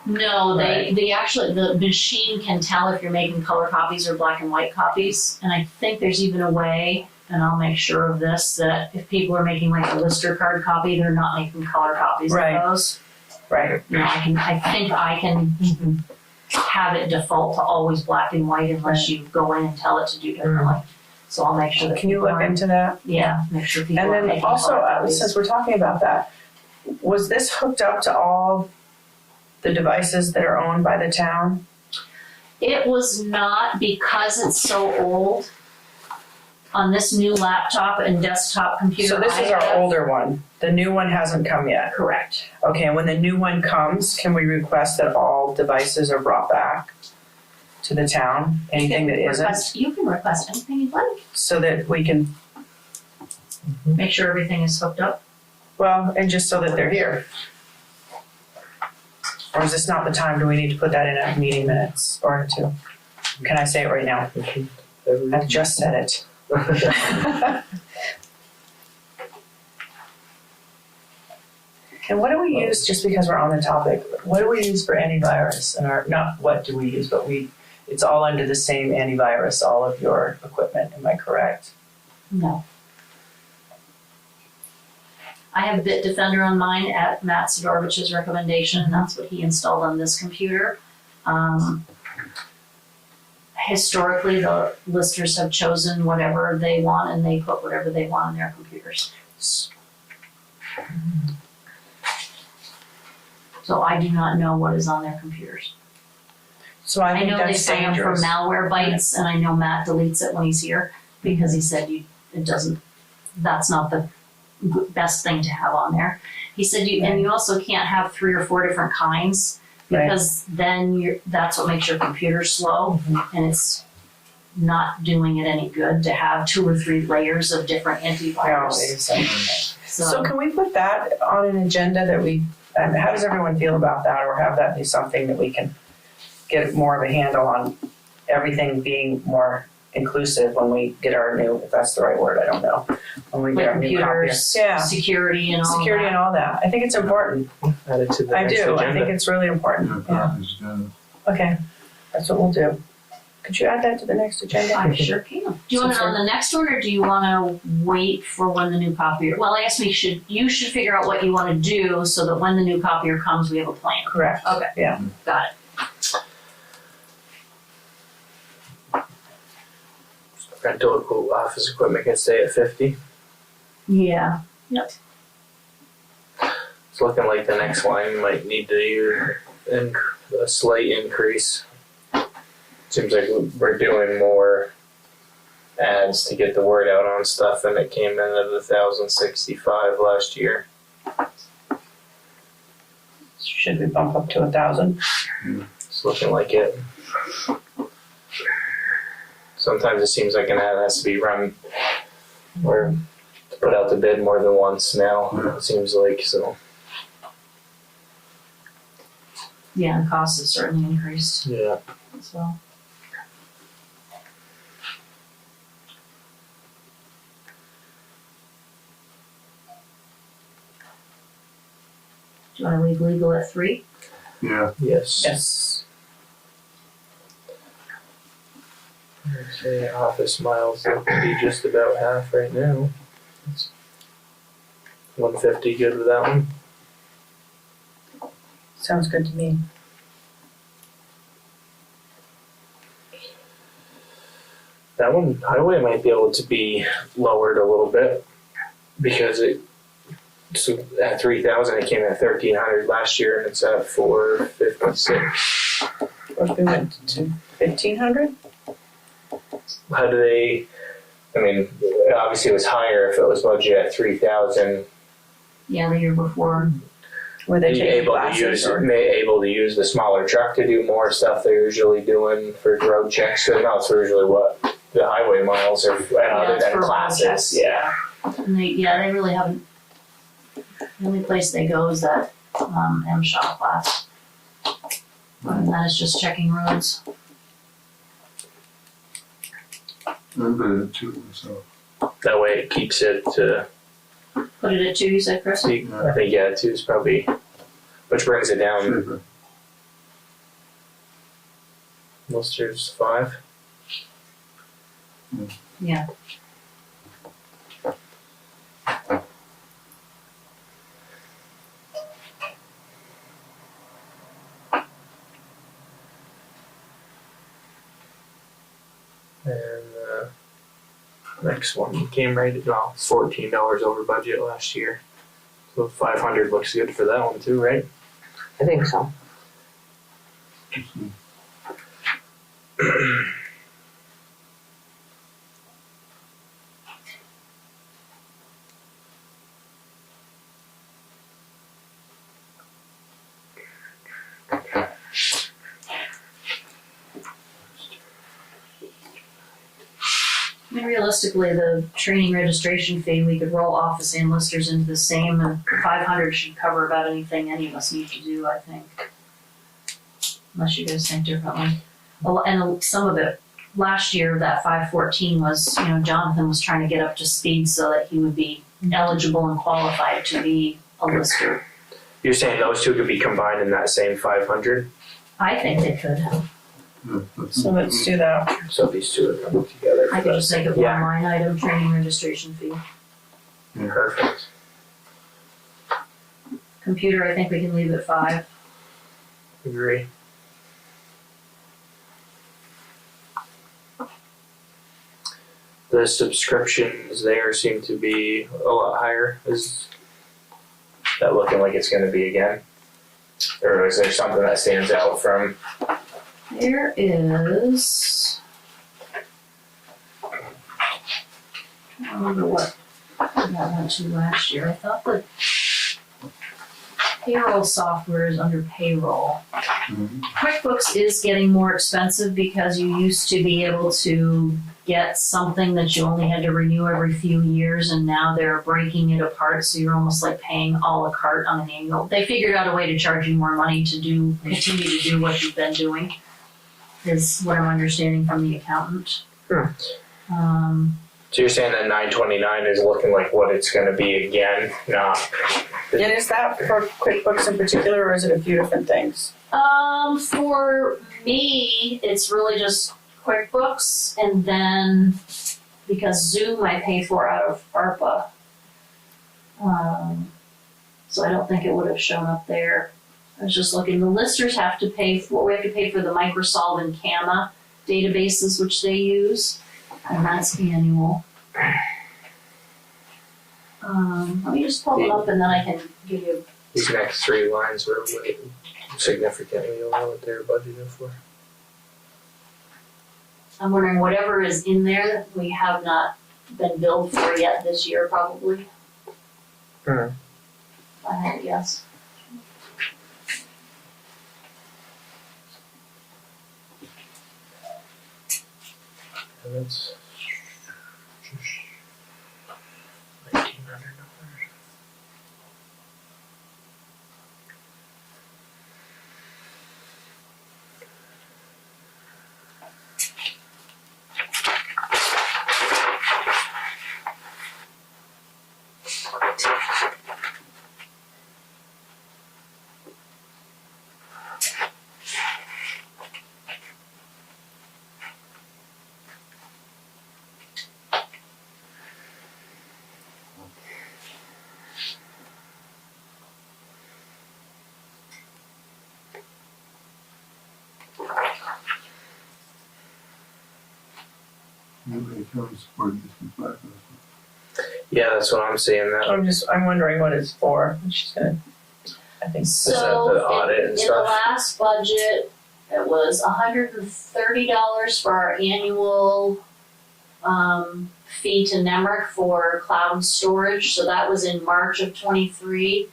No, they actually, the machine can tell if you're making color copies or black and white copies. And I think there's even a way, and I'll make sure of this, that if people are making like a Lister card copy, they're not making color copies Right. of those. right? You know, I think I can have it default to always black and white unless you go in and tell it to do differently. So I'll make sure that Can you people look are, into that? yeah, make sure people And are then making also, color copies. since we're talking about that, was this hooked up to all the devices that are owned by the town? It was not, because it's so old. On this new laptop and desktop computer So this I is our have- older one. The new one hasn't come yet. Correct. Okay, and when the new one comes, can we request that all devices are brought back to the town? Anything that isn't? You can request anything you'd like. So that we can, Make sure everything is hooked up. well, and just so that they're here. Or is this not the time? Do we need to put that in a meeting minutes or two? Can I say it right now? I've just said it. And what do we use, just because we're on the topic, what do we use for antivirus in our, not what do we use, but it's all under the same antivirus, all of your equipment, am I correct? No. I have Bitdefender on mine at Matt Sidorovich's recommendation, and that's what he installed on this computer. Historically, the listers have chosen whatever they want, and they put whatever they want on their computers. So I do not know what is on their computers. So I I think know they that's sign up for dangerous. malware bites, and I know Matt deletes it when he's here, because he said that's not the best thing to have on there. He said and you also can't have 3 or 4 different kinds, because then that's what makes your computer slow, and it's not doing it any good to have 2 or 3 layers of different antivirus. So can we put that on an agenda that how does everyone feel about that, or have that be something that we can get more of a handle on everything being more inclusive when we get our new, if that's the right word, I don't know, when we get Like our new copier. computers, Yeah, security and all security that. and all that. I think it's important. Add it to the I next do. agenda. I think it's really important. Yeah. Okay, that's what we'll do. Could you add that to the next agenda? I sure can. Do you want it on the next one, or do you want to wait for when the new copier? Well, I guess you should figure out what you want to do so that when the new copier comes, we have a plan. Correct. Okay. Yeah. Got it. Rental office equipment can stay at 50. Yeah. It's looking like the next line might need to do a slight increase. Seems like we're doing more ads to get the word out on stuff, and it came in at 1,065 last year. Should we bump up to 1,000? It's looking like it. Sometimes it seems like an ad has to be run or put out to bid more than once now, it seems like, so. Yeah, and costs have certainly increased Yeah. as well. Do you want to leave legal at 3? Yeah, Yes. Yes. Say office miles look to be just about half right now. 150 good with that one. Sounds good to me. That one, highway might be able to be lowered a little bit because so at 3,000 it came in at 1,300 last year, and it's at 456. What if we went to 1,500? How do they? I mean, obviously it was higher if it was budgeted at 3,000. Yeah, the year before. Were they Be taking able to classes use or? able to use the smaller truck to do more stuff they're usually doing for road checks. So that's usually what the highway miles are, and other it's than for road classes. checks. Yeah. And they really haven't, the only place they go is that, M-Shop class. And that is just checking roads. And put it at 2, so. That way it keeps it to. Put it at 2, you said, Chris? I think 2 is probably, which brings it down. Safer. Lister's 5. Yeah. And next one came right at $14 over budget last year. So 500 looks good for that one too, right? I think so. I mean, realistically, the training registration fee, we could roll office and listers into the same, and 500 should cover about anything any of us need to do, I think. Unless you guys think differently. Well, and some of it, last year, that 514 was, Jonathan was trying to get up to speed so that he would be eligible and qualified to be a lister. You're saying those two could be combined in that same 500? I think they could. So let's do that. So these two are coming together. I could just make it one line item, training registration fee. Perfect. Computer, I think we can leave at 5. Agree. The subscriptions there seem to be a lot higher. Is that looking like it's going to be again? Or is there something that stands out from? There is. I don't remember what that went to last year. I thought the payroll software is under payroll. QuickBooks is getting more expensive because you used to be able to get something that you only had to renew every few years, and now they're breaking it apart, so you're almost like paying a la carte on an annual. They figured out a way to charge you more money to continue to do what you've been doing, is what I'm understanding from the accountant. So you're saying that 929 is looking like what it's going to be again, not. And is that for QuickBooks in particular, or is it a few different things? For me, it's really just QuickBooks, and then because Zoom I pay for out of ARPA. So I don't think it would have shown up there. I was just looking, the listers have to pay for, we have to pay for the Microsoft and Kama databases which they use, and that's annual. Let me just pull it up and then I can give you. These next 3 lines were significantly over what they're budgeted for. I'm wondering whatever is in there that we have not been billed for yet this year, probably. If I had to guess. And that's just $1,900. Nobody county supported this with black. Yeah, that's what I'm seeing. That I'm wondering what it's for. She's gonna, I think. that So the audit and in the stuff? last budget, it was $130 for our annual fee to Nemrick for cloud storage. So that was in March of '23.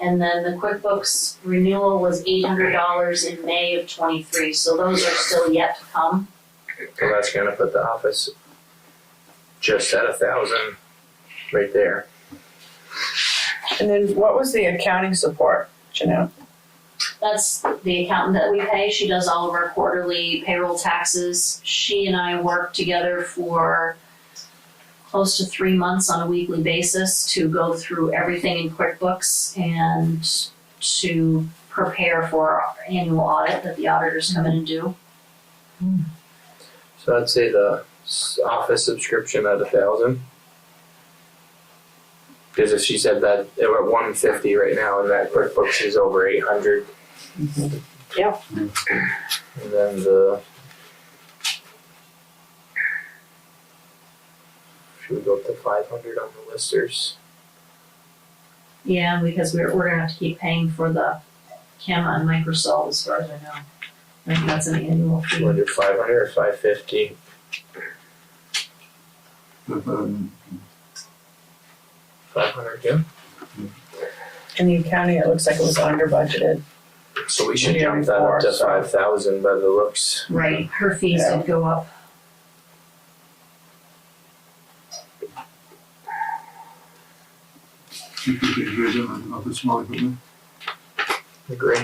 And then the QuickBooks renewal was $800 in May of '23, so those are still yet to come. So that's gonna put the office just at 1,000 right there. And then what was the accounting support, Janelle? That's the accountant that we pay. She does all of our quarterly payroll taxes. She and I work together for close to 3 months on a weekly basis to go through everything in QuickBooks and to prepare for our annual audit that the auditors come in and do. So I'd say the office subscription at 1,000. Because if she said that they were at 150 right now, and that QuickBooks is over 800. Yep. And then should we go up to 500 on the listers? Yeah, because we're gonna have to keep paying for the camera and Microsoft as far as I know. I think that's an annual Do you want fee. to do 500 or 550? But, 500, yeah. In the accounting, it looks like it was under budgeted. So we should Yeah, jump that up to before, so- 5,000 by the looks. Right, her fees Yeah. did go up. depreciation of the small equipment. Agree.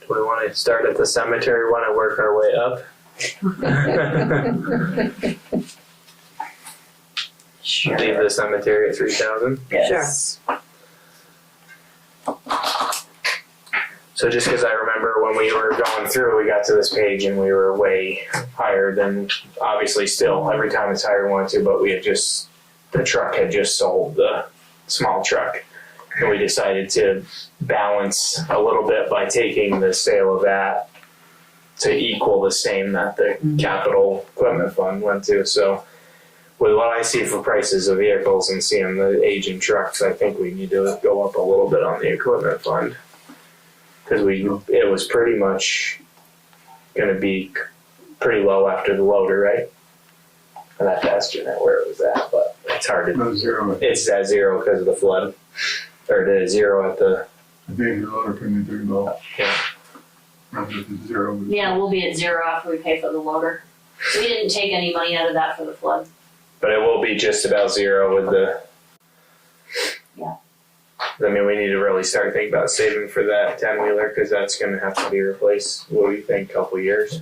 Do we want to start at the cemetery, want to work our way up? Sure. Leave the cemetery at 3,000? Yes. So just because I remember when we were going through, we got to this page and we were way higher than, obviously still, every time it's higher we want to, but we had just, the truck had just sold the small truck. And we decided to balance a little bit by taking the sale of that to equal the same that the capital equipment fund went to. So with what I see for prices of vehicles and seeing the aging trucks, I think we need to go up a little bit on the equipment fund. Because it was pretty much gonna be pretty low after the loader, right? And I'd ask you that where it was at, but it's hard to, No, zero. it's at zero because of the flood. Or the zero at the, I think the loader premium $30. yeah. Not just the zero. but- Yeah, we'll be at zero after we pay for the loader. We didn't take any money out of that for the flood. But it will be just about zero with the. Yeah. I mean, we need to really start thinking about saving for that 10-wheeler because that's going to have to be replaced. What do you think? Couple years.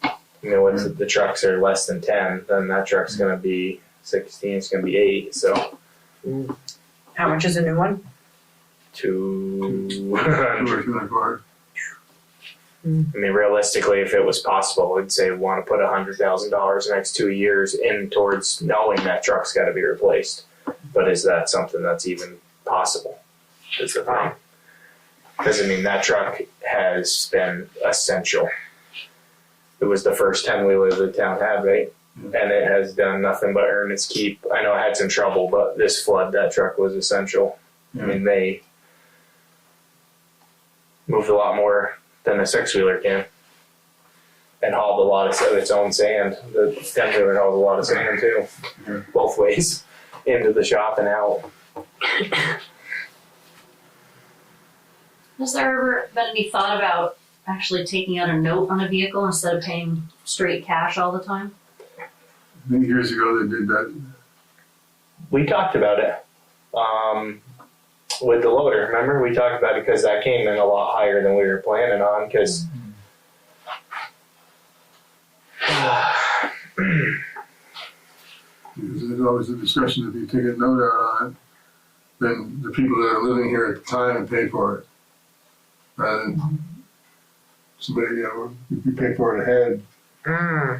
You know, once the trucks are less than 10, then that truck's going to be 16. It's going to be 8. So How much is a new one? 200. 200 car. I mean, realistically, if it was possible, I'd say want to put $100,000 the next 2 years in towards knowing that truck's got to be replaced. But is that something that's even possible? Is the thing. Because I mean, that truck has been essential. It was the first 10-wheeler the town had, right? And it has done nothing but earn its keep. I know it had some trouble, but this flood, that truck was essential. I mean, they moved a lot more than a 6-wheeler can. And hauled a lot of its own sand. The 10-wheeler hauled a lot of sand too. Yeah. Both ways. Into the shop and out. Has there ever been any thought about actually taking out a note on a vehicle instead of paying straight cash all the time? I think years ago they did that. We talked about it. With the loader, remember? We talked about it because that came in a lot higher than we were planning on because Because there's always a discussion if you take a note out on it, then the people that are living here at the time pay for it. And somebody, if you pay for it ahead,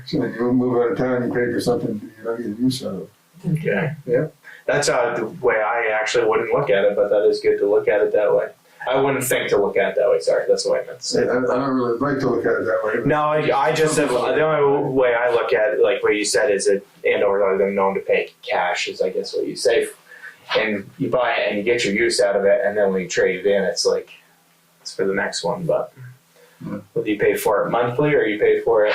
so when you move out of town, you pay for something you're not getting use out of. Okay. Yeah. That's the way I actually wouldn't look at it, but that is good to look at it that way. I wouldn't think to look at it that way. Sorry, that's what I meant to say. I don't really like to look at it that way. But No, I just the only way I look at it, like what you said, is that Andover are known to pay cash, is I guess what you say, and you buy it and you get your use out of it, and then when you trade it in, it's like it's for the next one. But whether you pay for it monthly or you pay for it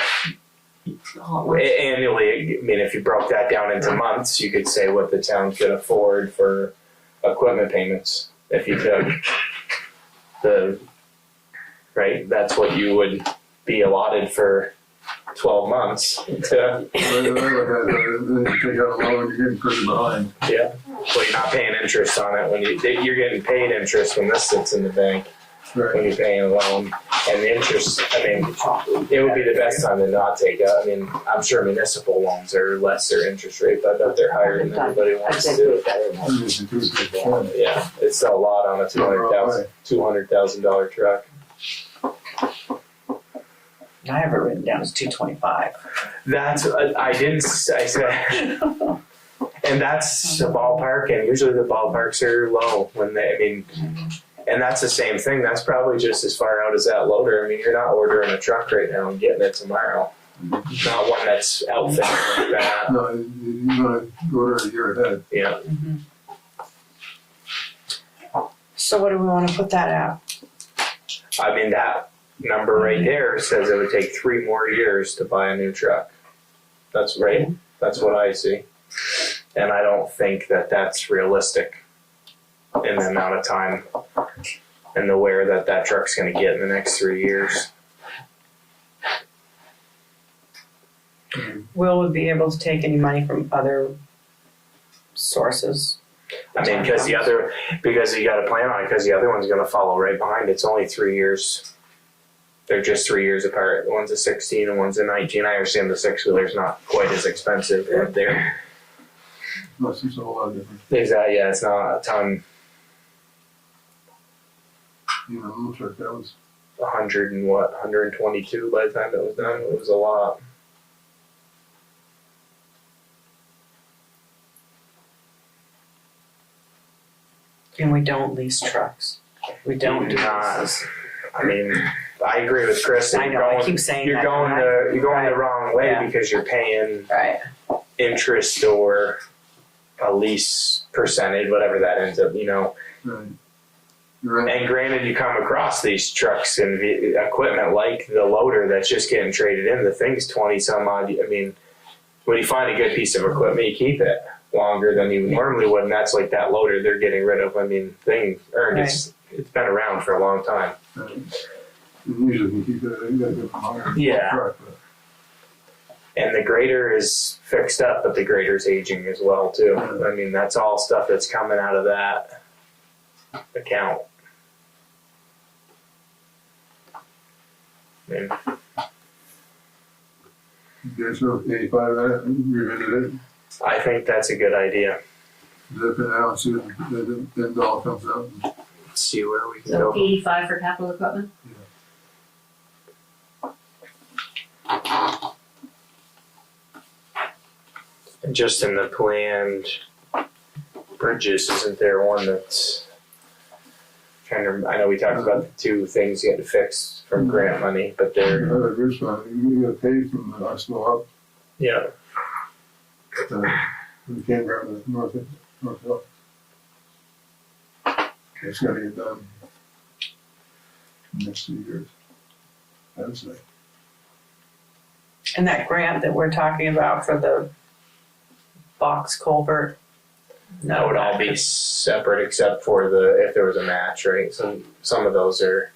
annually, I mean, if you broke that down into months, you could say what the town could afford for equipment payments if you took that's what you would be allotted for 12 months to, then you take out a loan, you're getting further behind. yeah. Well, you're not paying interest on it when you're getting paid interest when this sits in the bank, when Right. you're paying a loan. And the interest, I mean, it would be the best time to not take out. I mean, I'm sure municipal loans are lesser interest rate, but I bet they're higher than everybody wants to do. Yeah, it's a lot on a $200,000 truck. I have it written down as 225. That's I said, and that's a ballpark, and usually the ballparks are low when they. I mean, and that's the same thing. That's probably just as far out as that loader. I mean, you're not ordering a truck right now and getting it tomorrow. Not one that's outfitted like that. No, you want to order a year ahead. Yeah. So what do we want to put that at? I mean, that number right there says it would take 3 more years to buy a new truck. That's right. That's what I see. And I don't think that that's realistic in the amount of time and the wear that truck's going to get in the next 3 years. Will we be able to take any money from other sources? I mean, because you got to plan on it, because the other one's going to follow right behind. It's only 3 years. They're just 3 years apart. One's a 16 and one's a 19. I understand the 6-wheeler's not quite as expensive, but they're. No, it's just a whole lot different. Exactly. Yeah, it's not a ton. Little truck, that was 122 by the time it was done. It was a lot. And we don't lease trucks. We don't do Not. leases. I mean, I agree with Chris. I know, I keep saying you're that. going the wrong way Yeah. because you're paying Right. interest or a lease percentage, whatever that ends up, right. You're right. And granted, you come across these trucks and equipment like the loader that's just getting traded in. The thing's 20 some odd. I mean, when you find a good piece of equipment, you keep it longer than you normally would, and that's like that loader they're getting rid of. I mean, it's been around for a long time. Right. Usually you keep it, you gotta go from higher. Yeah. Truck, And the grader is fixed up, but the grader's aging as well too. I mean, that's all stuff that's coming out of that account. I mean, You guys are 85 that, revisit it, I think that's a good idea. zip it out, see if the all comes out. Let's see where we can So go. 85 for capital equipment? And just in the planned bridges, isn't there one that's I know we talked about the 2 things getting fixed from grant money, but they're Another bridge fund, you gotta pay from the Oxbow yeah. up, the campground in the north hill. It's gotta get done in the next 2 years, I would say. And that grant that we're talking about for the box culvert. That would all be separate except for if there was a match, right? Some of those are.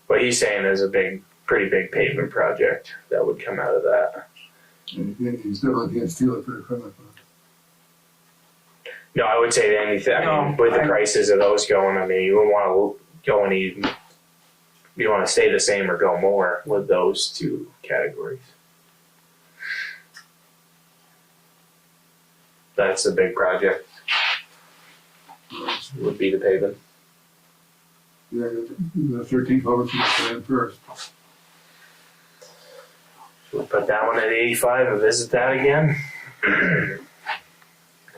What he's saying is a pretty big pavement project that would come out of that. And he's definitely can't steal it for equipment. No, I would say anything. I mean, No, with the prices of those going, I mean, you wouldn't want to go any. You want to stay the same or go more with those 2 categories. That's a big project. Would be the paving. Yeah, the 13th public hearing first. We'll put that one at 85 and visit that again.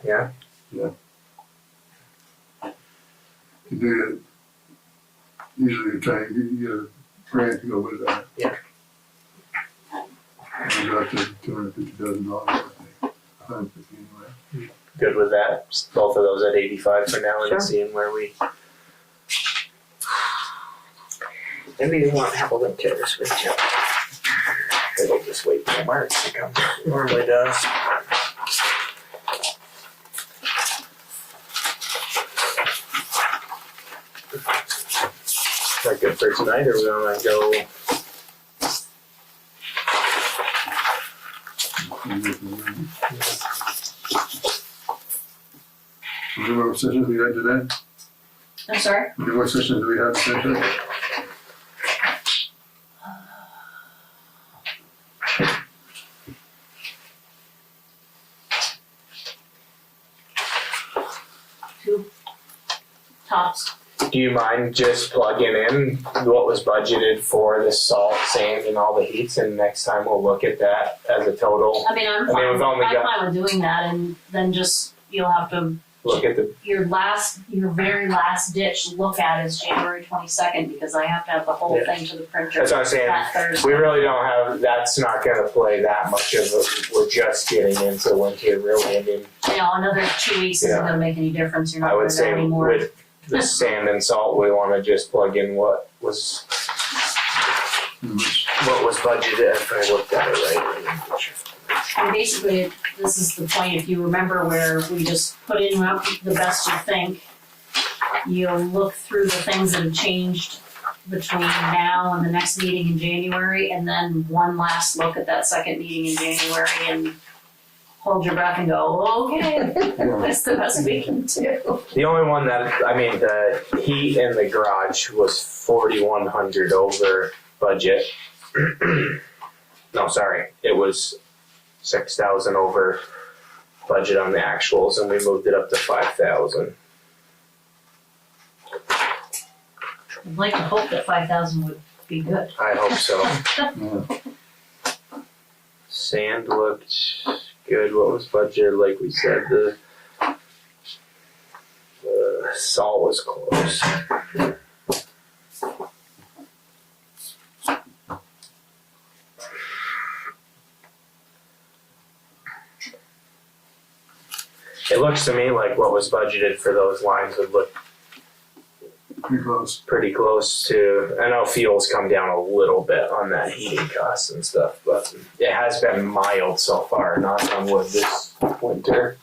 Yeah. You do it. Usually you try to get a grant to go with that. Yeah. And go up to $250,000, I think. 150 anyway. Good with that. Both of those at 85 for now, and Sure. seeing where we. Maybe we won't have a winter this winter. It'll just wait for March to come. Normally does. Is that good for tonight, or we wanna go? How many more sessions we had today? I'm sorry? How many more sessions do we have today? Two tops. Do you mind just plugging in what was budgeted for the salt, sand, and all the heats, and next time we'll look at that as a total? I mean, I'm I mean, fine, we've only I'm got- fine with doing that, and then just, you'll have to, Look at the. your very last ditch look at is January 22nd, because I have to have the whole Yeah. thing to the printer That's what I'm saying. that Thursday. We really don't have. That's not going to play that much of a. We're just getting into winter, really. I mean, You know, another 2 weeks isn't Yeah. gonna make any difference, you're I not would gonna know say anymore. with the sand and salt, we want to just plug in what was budgeted. If I looked at it right. And basically, this is the point, if you remember where we just put in the best you think, you'll look through the things that have changed between now and the next meeting in January, and then one last look at that second meeting in January and hold your breath and go, okay, that's the best we can do. The only one that I mean, the heat in the garage was 4,100 over budget. No, sorry, it was 6,000 over budget on the actuals, and we moved it up to 5,000. I'd like to hope that 5,000 would be good. I hope so. Yeah. Sand looked good. What was budgeted? Like we said, the salt was close. It looks to me like what was budgeted for those lines would look Pretty close. pretty close to. I know fuel's come down a little bit on that heating costs and stuff, but it has been mild so far. Knock on wood this winter.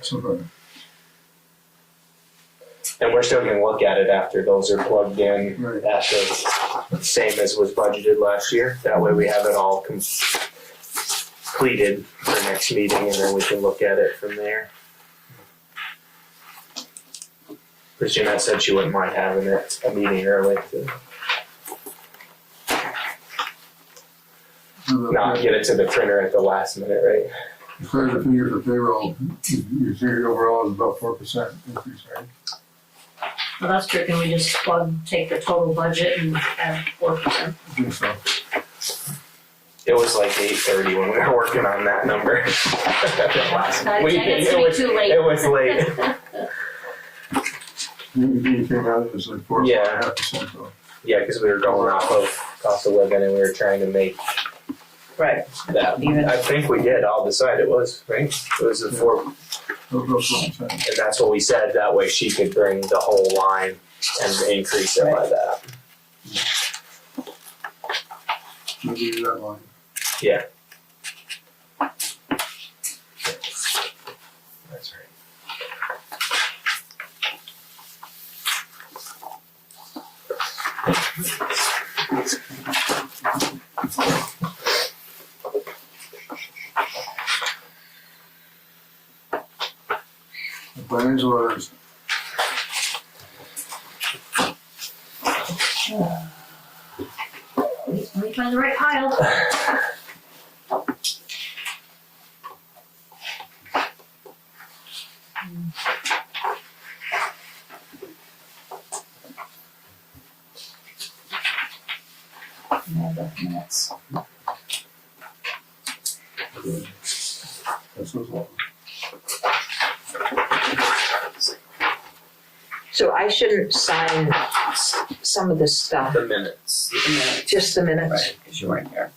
So, And we're still gonna look at it after those are plugged in, right. after same as was budgeted last year. That way we have it all completed for next meeting, and then we can look at it from there. Because Jeanette said she wouldn't mind having it a meeting early to not get it to the printer at the last minute, right? As far as the figure for payroll, your figure overall is about 4% increase, right? Well, that's true, can we just take the total budget and add 4%? I think so. It was like 8:30 when we were working on that number. That We- gets it to be was- too late. It was late. You came out, it was like 4.5% though. Yeah, because we were going off of cost of living and we were trying to make Right, that. Even. I think we did all decide it was, right? It was a Yeah. 4, About 4%. and that's what we said. That way she could bring the whole line and increase it by that. We'll give you that line. Yeah. That's right. The financial orders, Let me find the right pile. Yeah, the minutes. That's what's all. So I shouldn't sign some of this stuff, The minutes. The minutes, just the minutes? right, because you weren't here.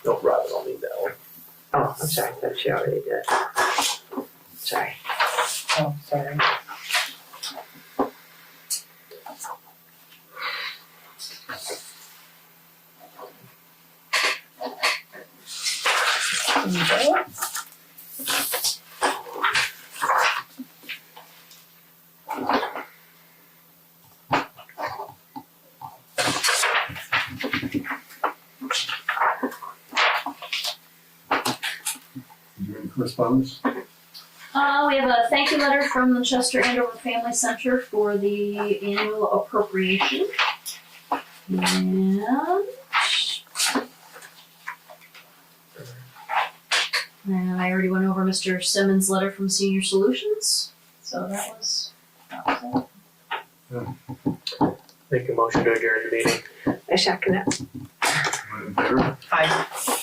No, Robin, I'll need that one. Oh, I'm sorry, I thought you already did. Sorry. Oh, sorry. You do any correspondence? We have a thank you letter from the Chester Andover Family Center for the annual appropriation. And I already went over Mr. Simmons' letter from Senior Solutions, so that was it. Make a motion to adjourn the meeting. I second it. All in favor? Hi.